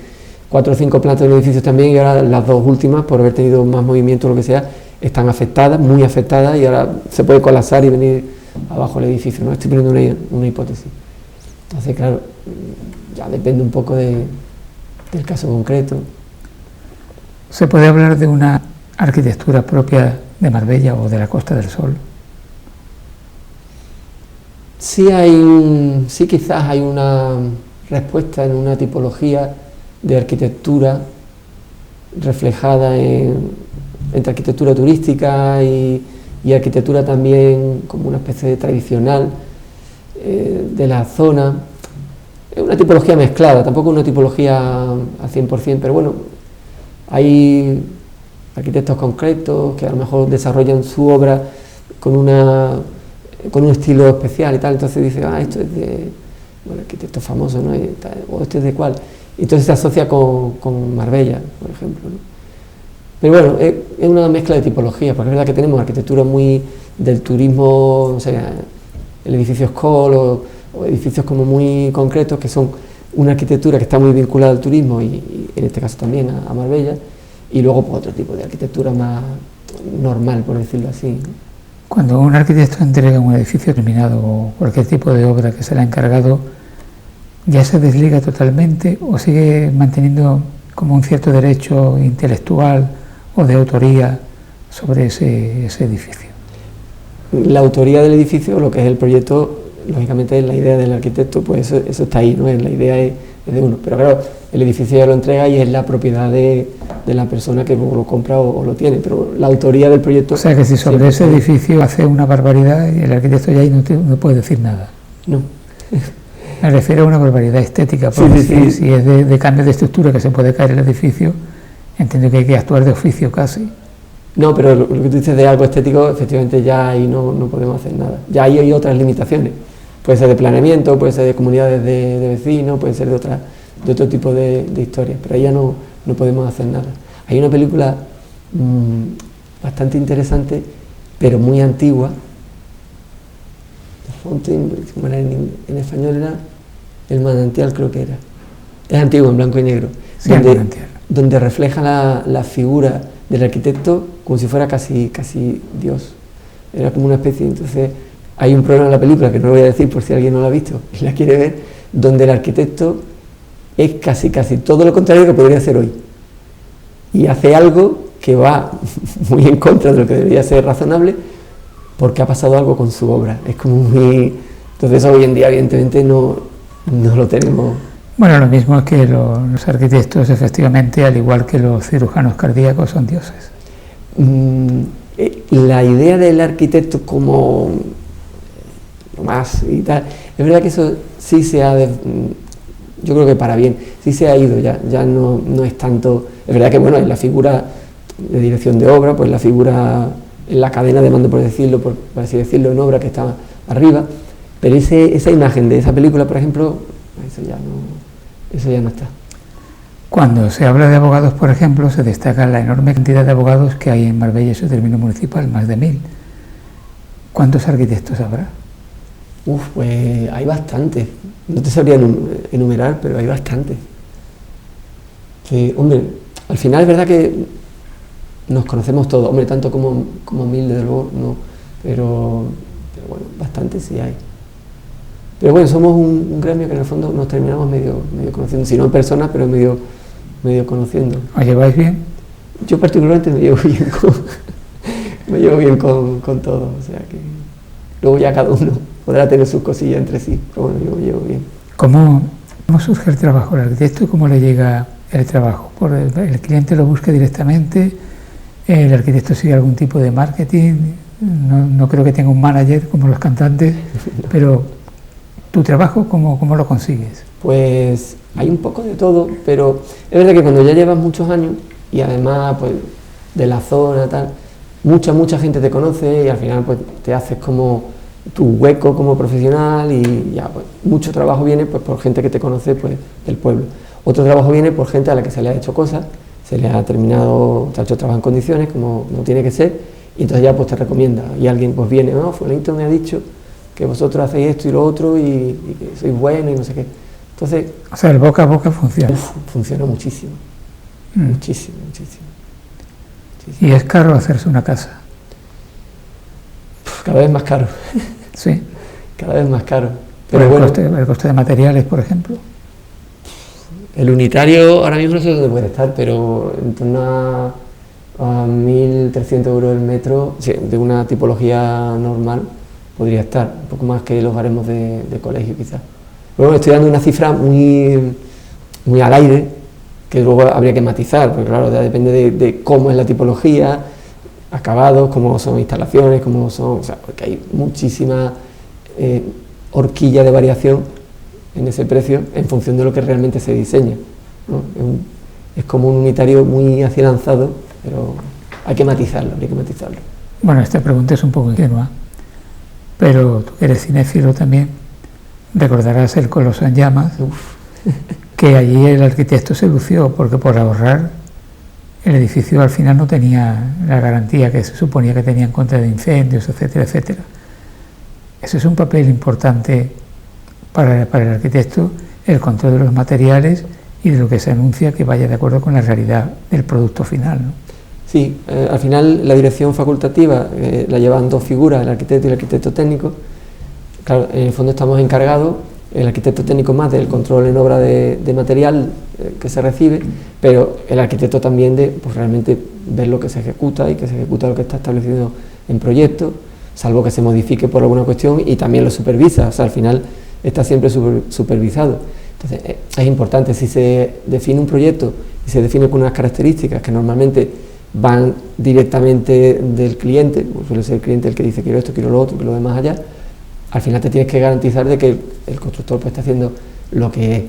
4 o 5 plantas de un edificio también y ahora las 2 últimas, por haber tenido más movimiento o lo que sea, están afectadas, muy afectadas, y ahora se puede colapsar y venir abajo el edificio, ¿no? Estoy poniendo una hipótesis. Entonces, claro, ya depende un poco de el caso concreto. ¿Se puede hablar de una arquitectura propia de Marbella o de la Costa del Sol? Sí, sí, quizás hay una respuesta en una tipología de arquitectura reflejada entre arquitectura turística y arquitectura también como una especie de tradicional de la zona. Es una tipología mezclada, tampoco una tipología al 100%, pero bueno, hay arquitectos concretos que a lo mejor desarrollan su obra con un estilo especial y tal, entonces dice, esto es de arquitecto famoso, ¿no? O este es de cuál, y entonces se asocia con Marbella, por ejemplo, ¿no? Pero bueno, es una mezcla de tipologías, porque es verdad que tenemos arquitectura muy del turismo, o sea, el edificio Skoll o edificios como muy concretos, que son una arquitectura que está muy vinculada al turismo y en este caso también a Marbella, y luego pues, otro tipo de arquitectura más normal, por decirlo así, ¿no? Cuando un arquitecto entrega un edificio terminado o cualquier tipo de obra que se le ha encargado, ¿ya se desliga totalmente o sigue manteniendo como un cierto derecho intelectual o de autoría sobre ese edificio? La autoría del edificio, lo que es el proyecto, lógicamente es la idea del arquitecto, pues eso está ahí, ¿no? La idea es de uno, pero claro, el edificio ya lo entrega y es la propiedad de la persona que lo compra o lo tiene, pero la autoría del proyecto... O sea que si sobre ese edificio hace una barbaridad, el arquitecto ya ahí no puede decir nada. No. Me refiero a una barbaridad estética, porque si es de cambio de estructura que se puede caer el edificio, entiendo que hay que actuar de oficio casi. No, pero lo que tú dices de algo estético, efectivamente ya ahí no podemos hacer nada. Ya ahí hay otras limitaciones. Puede ser de planeamiento, puede ser de comunidades de vecinos, puede ser de otro tipo de historias, pero ahí ya no podemos hacer nada. Hay una película bastante interesante, pero muy antigua, como era en español era El manantial, creo que era. Es antiguo, en blanco y negro, Sí, donde refleja la figura del arquitecto como si fuera casi Dios. Era como una especie, entonces hay un problema en la película, que no lo voy a decir por si alguien no la ha visto y la quiere ver, donde el arquitecto es casi todo lo contrario que podría hacer hoy. Y hace algo que va muy en contra de lo que debería ser razonable, porque ha pasado algo con su obra. Es como muy... Entonces hoy en día evidentemente no lo tenemos. Bueno, lo mismo es que los arquitectos efectivamente, al igual que los cirujanos cardíacos, son dioses. La idea del arquitecto como más y tal, es verdad que eso sí se ha... yo creo que para bien, sí se ha ido, ya no es tanto... Es verdad que bueno, es la figura de dirección de obra, pues la figura en la cadena de mando, por así decirlo, en obra que está arriba, pero esa imagen de esa película, por ejemplo, eso ya no está. Cuando se habla de abogados, por ejemplo, se destaca la enorme cantidad de abogados que hay en Marbella y su término municipal, más de 1000. ¿Cuántos arquitectos habrá? Pues hay bastantes. No te sabría enumerar, pero hay bastantes. Que, hombre, al final es verdad que nos conocemos todos, hombre, tanto como 1000 desde luego, no, pero bueno, bastantes sí hay. Pero bueno, somos un gremio que en el fondo nos terminamos medio conociendo, si no en persona, pero medio conociendo. ¿Os lleváis bien? Yo particularmente me llevo bien con todo, o sea que luego ya cada uno podrá tener sus cosillas entre sí, pero bueno, yo me llevo bien. ¿Cómo surge el trabajo? ¿El arquitecto cómo le llega el trabajo? ¿Por el cliente lo busca directamente? ¿El arquitecto sigue algún tipo de marketing? No creo que tenga un manager como los cantantes, pero ¿tu trabajo cómo lo consigues? Pues hay un poco de todo, pero es verdad que cuando ya llevas muchos años y además pues de la zona tal, mucha gente te conoce y al final pues te haces como tu hueco como profesional y ya pues mucho trabajo viene pues por gente que te conoce pues del pueblo. Otro trabajo viene por gente a la que se le ha hecho cosas, se le ha terminado, se ha hecho trabajo en condiciones como no tiene que ser y entonces ya pues te recomienda y alguien pues viene, no, fulanito me ha dicho que vosotros hacéis esto y lo otro y que sois buenos y no sé qué. Entonces... O sea, el boca a boca funciona. Funciona muchísimo. Muchísimo. ¿Y es caro hacerse una casa? Cada vez más caro. Sí. Cada vez más caro. Pero el coste de materiales, por ejemplo. El unitario ahora mismo no sé dónde puede estar, pero en torno a 1.300 euros el metro, sí, de una tipología normal, podría estar, un poco más que los baremos de colegio quizás. Pero bueno, estoy dando una cifra muy al aire, que luego habría que matizar, porque claro, ya depende de cómo es la tipología, acabados, cómo son instalaciones, cómo son, o sea, porque hay muchísima horquilla de variación en ese precio en función de lo que realmente se diseña, ¿no? Es como un unitario muy hacia lanzado, pero hay que matizarlo, hay que matizarlo. Bueno, esta pregunta es un poco ingenua, pero tú que eres cinéfilo también, recordarás el Coloso en Llamas, que allí el arquitecto se lució, porque por ahorrar el edificio al final no tenía la garantía que se suponía que tenía en contra de incendios, etcétera, etcétera. Ese es un papel importante para el arquitecto, el control de los materiales y de lo que se anuncia que vaya de acuerdo con la realidad del producto final, ¿no? Sí, al final la dirección facultativa la llevan dos figuras, el arquitecto y el arquitecto técnico. Claro, en el fondo estamos encargados, el arquitecto técnico más del control en obra de material que se recibe, pero el arquitecto también de pues, realmente ver lo que se ejecuta y que se ejecuta lo que está establecido en proyecto, salvo que se modifique por alguna cuestión, y también lo supervisa, o sea, al final está siempre supervisado. Entonces es importante, si se define un proyecto y se define con unas características que normalmente van directamente del cliente, pues suele ser el cliente el que dice quiero esto, quiero lo otro, quiero lo demás allá, al final te tienes que garantizar de que el constructor pues, está haciendo lo que es.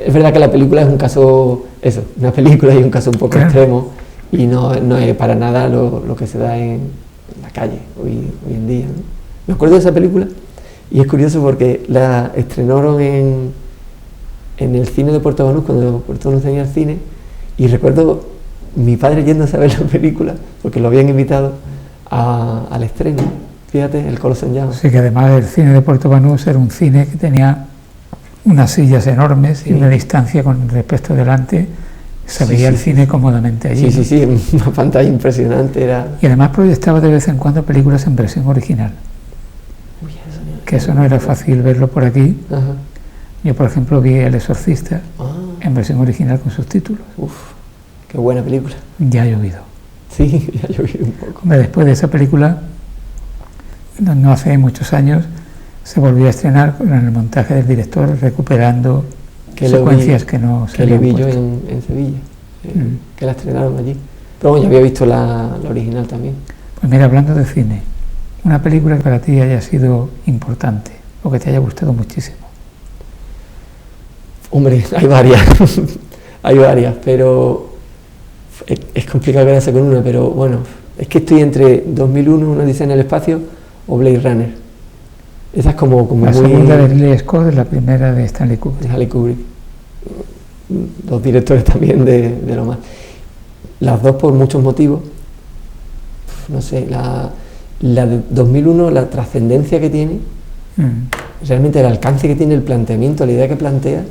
Es verdad que la película es un caso, eso, una película y un caso un poco extremo, y no es para nada lo que se da en la calle hoy en día, ¿no? Me acuerdo de esa película y es curioso porque la estrenaron en el cine de Puerto Banús, cuando Puerto Banús tenía el cine, y recuerdo mi padre yéndose a ver la película porque lo habían invitado al estreno. Fíjate, el Coloso en Llamas. Sí, que además el cine de Puerto Banús era un cine que tenía unas sillas enormes y una distancia con respecto delante, se veía el cine cómodamente allí. Sí, una pantalla impresionante era. Y además proyectaba de vez en cuando películas en versión original. Que eso no era fácil verlo por aquí. Ajá. Yo, por ejemplo, vi El Exorcista en versión original con subtítulos. Uf, qué buena película. Ya ha llovido. Sí, ya ha llovido un poco. Después de esa película, no hace muchos años, se volvió a estrenar con el montaje del director, recuperando secuencias que no se habían puesto. Que lo vi yo en Sevilla, que la estrenaron allí. Pero bueno, ya había visto la original también. Pues mira, hablando de cine, una película que para ti haya sido importante o que te haya gustado muchísimo. Hombre, hay varias, pero es complicado quedarse con una, pero bueno, es que estoy entre 2001, Una odisea en el espacio, o Blade Runner. Esa es como la muy... segunda de Ridley Scott, la primera de Stanley Kubrick. Stanley Kubrick. Dos directores también de lo más. Las dos por muchos motivos. No sé, la de 2001, la trascendencia que tiene, realmente el alcance que tiene, el planteamiento, la idea que plantea,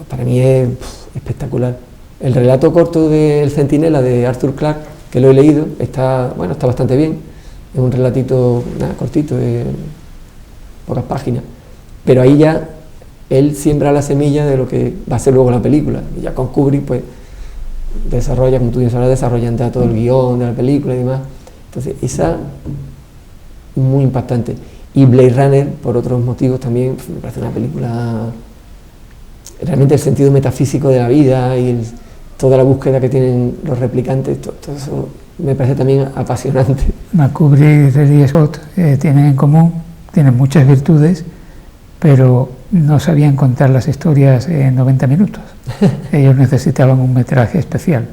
para mí es espectacular. El relato corto de El Centinela de Arthur Clarke, que lo he leído, está bastante bien. Es un relatito cortito, de pocas páginas, pero ahí ya él siembra la semilla de lo que va a ser luego la película, y ya con Kubrick pues desarrolla, como tú dices ahora, desarrollan ya todo el guión de la película y demás. Entonces esa muy impactante. Y Blade Runner, por otros motivos también, me parece una película, realmente el sentido metafísico de la vida y toda la búsqueda que tienen los replicantes, todo eso me parece también apasionante. Kubrick y Ridley Scott tienen en común, tienen muchas virtudes, pero no sabían contar las historias en 90 minutos. Ellos necesitaban un metraje especial.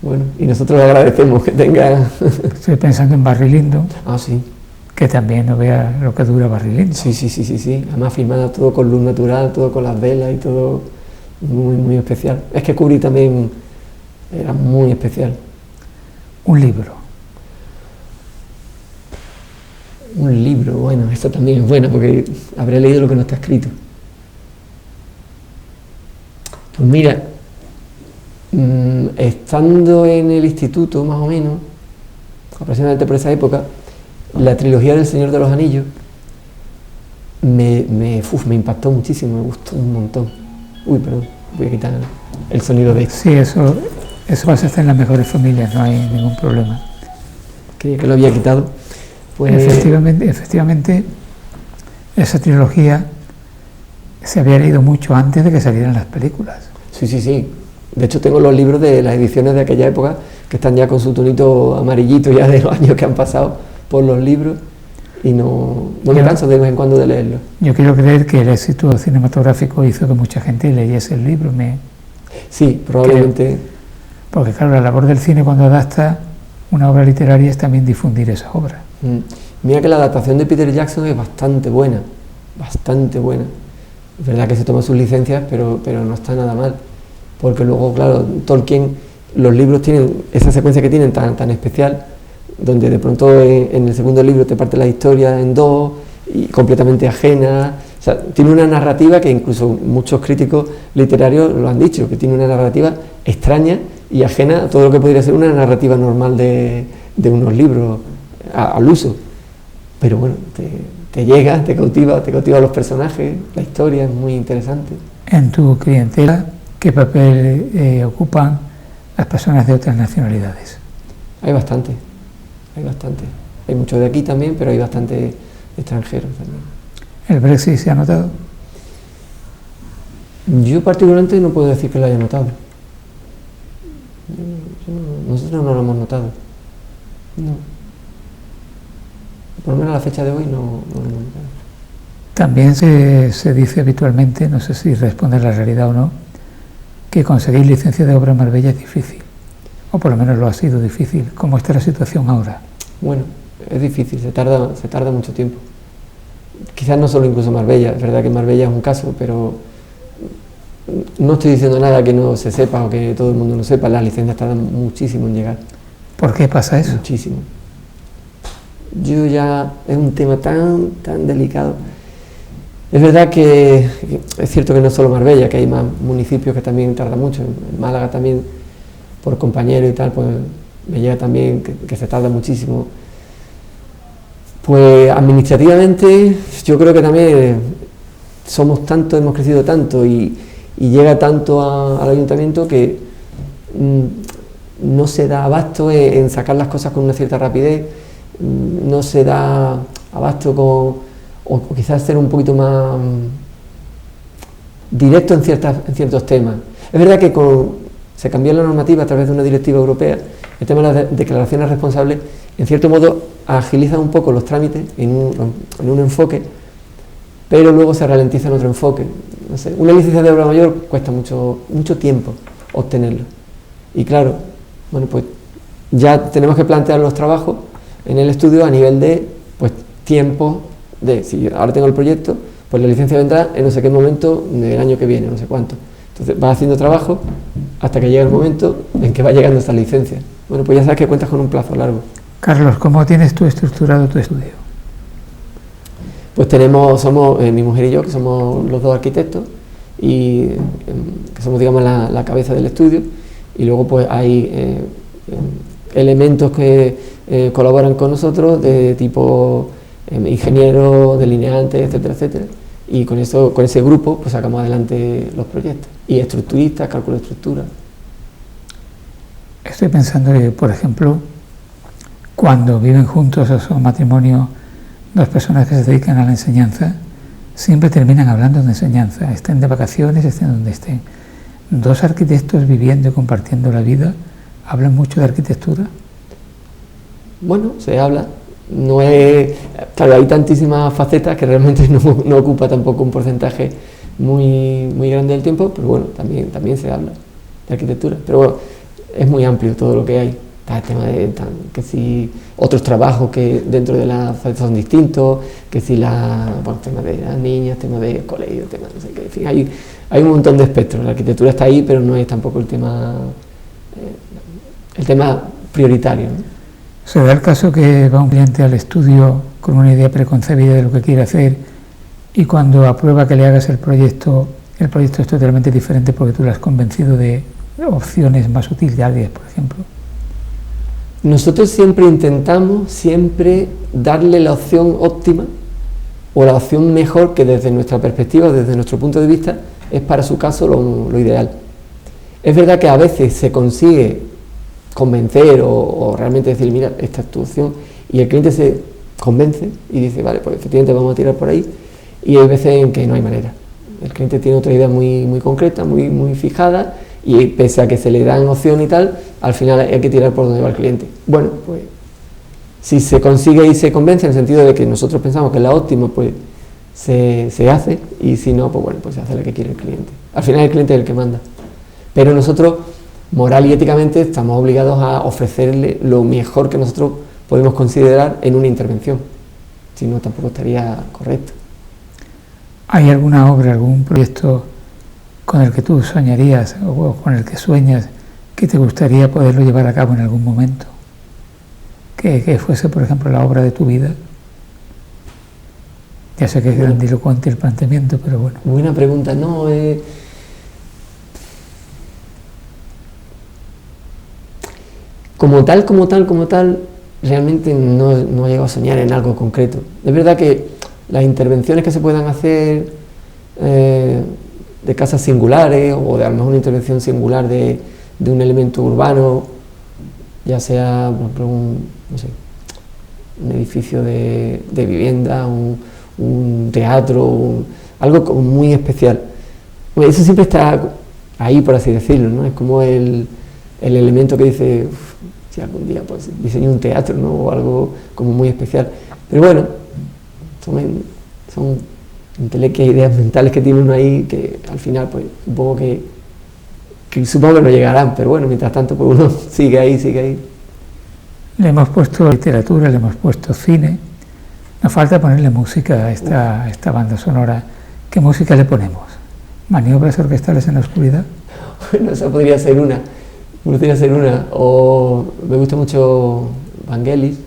Bueno, y nosotros agradecemos que tengan... Estoy pensando en Barry Lyndon. Ah, sí. Que también no vea lo que dura Barry Lyndon. Sí. Además filmada todo con luz natural, todo con las velas y todo muy especial. Es que Kubrick también era muy especial. Un libro, bueno, esto también es bueno porque habré leído lo que no está escrito. Pues mira, estando en el instituto más o menos, aproximadamente por esa época, la trilogía del Señor de los Anillos me impactó muchísimo, me gustó un montón. Uy, perdón, voy a quitar el sonido de esto. Sí, eso pasa hasta en las mejores familias, no hay ningún problema. Creía que lo había quitado. Pues Efectivamente, esa trilogía se había leído mucho antes de que salieran las películas. Sí. De hecho, tengo los libros de las ediciones de aquella época que están ya con su tonito amarillito ya de los años que han pasado por los libros y no me canso de vez en cuando de leerlos. Yo quiero creer que el éxito cinematográfico hizo que mucha gente leyese el libro. Sí, probablemente. Porque claro, la labor del cine cuando adapta una obra literaria es también difundir esa obra. Mira que la adaptación de Peter Jackson es bastante buena, bastante buena. Es verdad que se toma sus licencias, pero no está nada mal. Porque luego, claro, Tolkien, los libros tienen esa secuencia que tienen tan especial, donde de pronto en el segundo libro te parte la historia en dos, y completamente ajena. O sea, tiene una narrativa que incluso muchos críticos literarios lo han dicho, que tiene una narrativa extraña y ajena a todo lo que podría ser una narrativa normal de unos libros al uso. Pero bueno, te llega, te cautiva los personajes, la historia es muy interesante. En tu clientela, ¿qué papel ocupan las personas de otras nacionalidades? Hay bastante. Hay mucho de aquí también, pero hay bastante extranjeros también. ¿El Brexit se ha notado? Yo particularmente no puedo decir que lo haya notado. Nosotros no lo hemos notado. No. Por lo menos a la fecha de hoy no lo hemos notado. También se dice habitualmente, no sé si responde a la realidad o no, que conseguir licencia de obra en Marbella es difícil, o por lo menos lo ha sido difícil. ¿Cómo está la situación ahora? Bueno, es difícil, se tarda mucho tiempo. Quizás no solo incluso Marbella, es verdad que Marbella es un caso, pero no estoy diciendo nada que no se sepa o que todo el mundo lo sepa, las licencias tardan muchísimo en llegar. ¿Por qué pasa eso? Muchísimo. Es un tema tan delicado. Es verdad que es cierto que no es solo Marbella, que hay más municipios que también tardan mucho. En Málaga también, por compañero y tal, pues me llega también que se tarda muchísimo. Pues administrativamente yo creo que también hemos crecido tanto y llega tanto al ayuntamiento que no se da abasto en sacar las cosas con una cierta rapidez, no se da abasto o quizás ser un poquito más directo en ciertos temas. Es verdad que se cambió la normativa a través de una directiva europea, el tema de las declaraciones responsables, en cierto modo agiliza un poco los trámites en un enfoque, pero luego se ralentiza en otro enfoque. No sé, una licencia de obra mayor cuesta mucho tiempo obtenerla. Y claro, bueno, pues ya tenemos que plantear los trabajos en el estudio a nivel de tiempo, si ahora tengo el proyecto, pues la licencia vendrá en no sé qué momento del año que viene, no sé cuánto. Entonces vas haciendo trabajo hasta que llega el momento en que va llegando esta licencia. Bueno, pues ya sabes que cuentas con un plazo largo. Carlos, ¿cómo tienes tú estructurado tu estudio? Pues somos mi mujer y yo, que somos los dos arquitectos y que somos, digamos, la cabeza del estudio, y luego pues hay elementos que colaboran con nosotros de tipo ingenieros, delineantes, etcétera, etcétera, y con ese grupo pues sacamos adelante los proyectos, y estructuristas, cálculo de estructura. Estoy pensando que, por ejemplo, cuando viven juntos o son matrimonio dos personas que se dedican a la enseñanza, siempre terminan hablando de enseñanza, estén de vacaciones, estén donde estén. Dos arquitectos viviendo y compartiendo la vida, ¿hablan mucho de arquitectura? Bueno, se habla. No es, claro, hay tantísimas facetas que realmente no ocupa tampoco un porcentaje muy grande del tiempo, pero bueno, también se habla de arquitectura. Pero bueno, es muy amplio todo lo que hay. Está el tema de que si otros trabajos que dentro de la son distintos, que si tema de las niñas, tema de colegio, tema no sé qué, en fin, hay un montón de espectros. La arquitectura está ahí, pero no es tampoco el tema prioritario, ¿no? ¿Se da el caso que va un cliente al estudio con una idea preconcebida de lo que quiere hacer y cuando aprueba que le hagas el proyecto es totalmente diferente porque tú le has convencido de opciones más utilitarias, por ejemplo? Nosotros siempre intentamos darle la opción óptima o la opción mejor que desde nuestra perspectiva, desde nuestro punto de vista, es para su caso lo ideal. Es verdad que a veces se consigue convencer o realmente decir, mira, esta es tu opción, y el cliente se convence y dice, vale, pues efectivamente vamos a tirar por ahí, y hay veces en que no hay manera. El cliente tiene otra idea muy, muy concreta, muy fijada, y pese a que se le dan opción y tal, al final hay que tirar por donde va el cliente. Bueno, pues si se consigue y se convence en el sentido de que nosotros pensamos que es la óptima, pues se hace, y si no, pues bueno, pues se hace lo que quiere el cliente. Al final el cliente es el que manda. Pero nosotros, moral y éticamente, estamos obligados a ofrecerle lo mejor que nosotros podemos considerar en una intervención. Si no, tampoco estaría correcto. ¿Hay alguna obra, algún proyecto con el que tú soñarías o con el que sueñas que te gustaría poderlo llevar a cabo en algún momento? Que fuese, por ejemplo, la obra de tu vida. Ya sé que es grandilocuente el planteamiento, pero bueno. Buena pregunta, no. Como tal, realmente no he llegado a soñar en algo concreto. Es verdad que las intervenciones que se puedan hacer de casas singulares o de a lo mejor una intervención singular de un elemento urbano, ya sea por ejemplo un edificio de vivienda, un teatro, algo como muy especial. Bueno, eso siempre está ahí, por así decirlo, ¿no? Es como el elemento que dice, si algún día pues diseño un teatro, ¿no? O algo como muy especial. Pero bueno, son entelequias, ideas mentales que tiene uno ahí que al final pues supongo que no llegarán, pero bueno, mientras tanto pues uno sigue ahí. Le hemos puesto literatura, le hemos puesto cine. Nos falta ponerle música a esta banda sonora. ¿Qué música le ponemos? ¿Maniobras orquestales en la oscuridad? Bueno, esa podría ser una. O me gusta mucho Vangelis,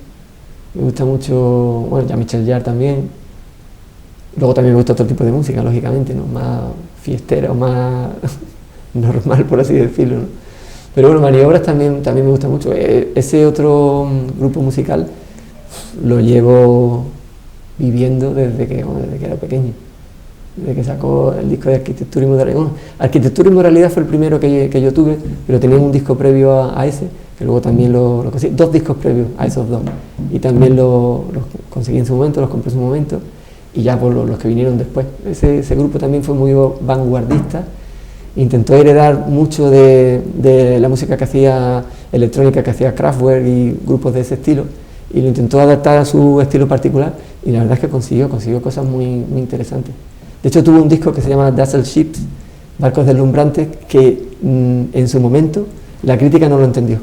me gusta mucho, bueno, Jean-Michel Jarre también. Luego también me gusta otro tipo de música, lógicamente, ¿no? Más fiestera o más normal, por así decirlo, ¿no? Pero bueno, Maniobras también me gusta mucho. Ese otro grupo musical lo llevo viviendo desde que era pequeño, desde que sacó el disco de Arquitectura y Moralidad. Bueno, Arquitectura y Moralidad fue el primero que yo tuve, pero tenía un disco previo a ese, que luego también lo conseguí, 2 discos previos a esos 2, y también los conseguí en su momento, los compré en su momento, y ya por los que vinieron después. Ese grupo también fue muy vanguardista, intentó heredar mucho de la música que hacía electrónica, que hacía Kraftwerk y grupos de ese estilo, y lo intentó adaptar a su estilo particular, y la verdad es que consiguió cosas muy interesantes. De hecho tuvo un disco que se llama Dazzle Ships, Barcos Deslumbrantes, que en su momento la crítica no lo entendió,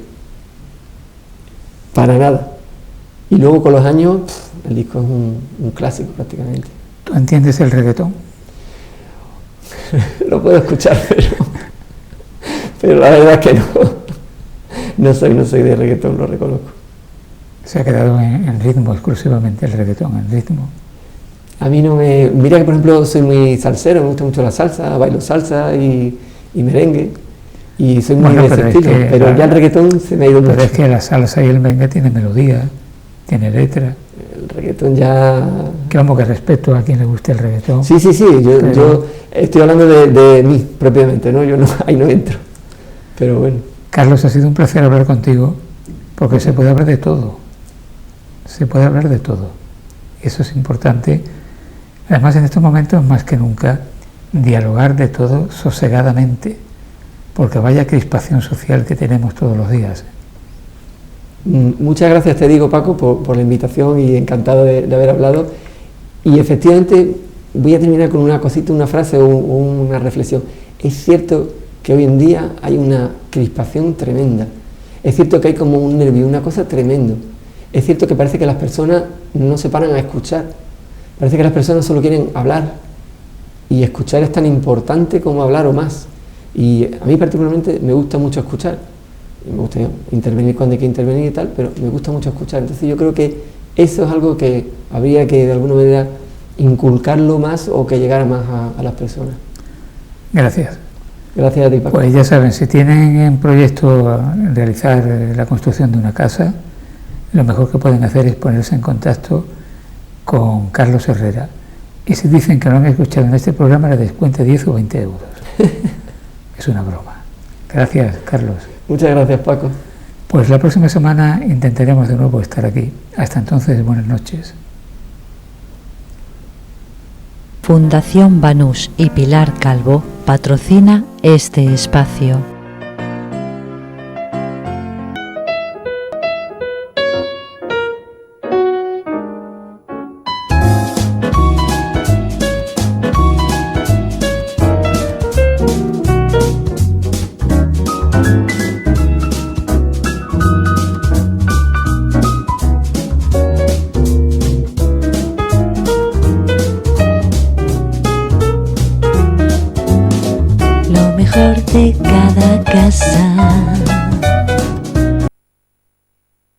para nada, y luego con los años el disco es un clásico prácticamente. ¿Tú entiendes el reggaetón? Lo puedo escuchar, pero la verdad es que no soy de reggaetón, lo reconozco. Se ha quedado en ritmo exclusivamente el reggaetón, en ritmo. A mí no me... Mira que por ejemplo soy muy salsero, me gusta mucho la salsa, bailo salsa y merengue, y soy muy de ese estilo, pero ya el reggaetón se me ha ido mucho. Pero es que la salsa y el merengue tienen melodía, tiene letra. El reggaetón ya... Que vamos, que respeto a quien le guste el reggaetón. Sí, yo estoy hablando de mí propiamente, ¿no? Yo ahí no entro, pero bueno. Carlos, ha sido un placer hablar contigo, porque se puede hablar de todo. Eso es importante. Además, en estos momentos, más que nunca, dialogar de todo sosegadamente, porque vaya crispación social que tenemos todos los días. Muchas gracias, te digo, Paco, por la invitación, y encantado de haber hablado. Y efectivamente, voy a terminar con una cosita, una frase o una reflexión. Es cierto que hoy en día hay una crispación tremenda. Es cierto que hay como un nervio, una cosa tremenda. Es cierto que parece que las personas no se paran a escuchar. Parece que las personas solo quieren hablar, y escuchar es tan importante como hablar o más. Y a mí particularmente me gusta mucho escuchar. Me gusta intervenir cuando hay que intervenir y tal, pero me gusta mucho escuchar. Entonces yo creo que eso es algo que habría que de alguna manera inculcarlo más, o que llegara más a las personas. Gracias. Gracias a ti, Paco. Pues ya saben, si tienen en proyecto realizar la construcción de una casa, lo mejor que pueden hacer es ponerse en contacto con Carlos Herrera. Y si dicen que lo han escuchado en este programa, les descuente 10 o 20 euros. Es una broma. Gracias, Carlos. Muchas gracias, Paco. Pues la próxima semana intentaremos de nuevo estar aquí. Hasta entonces, buenas noches. Fundación Banús y Pilar Calvo patrocina este espacio. De cada casa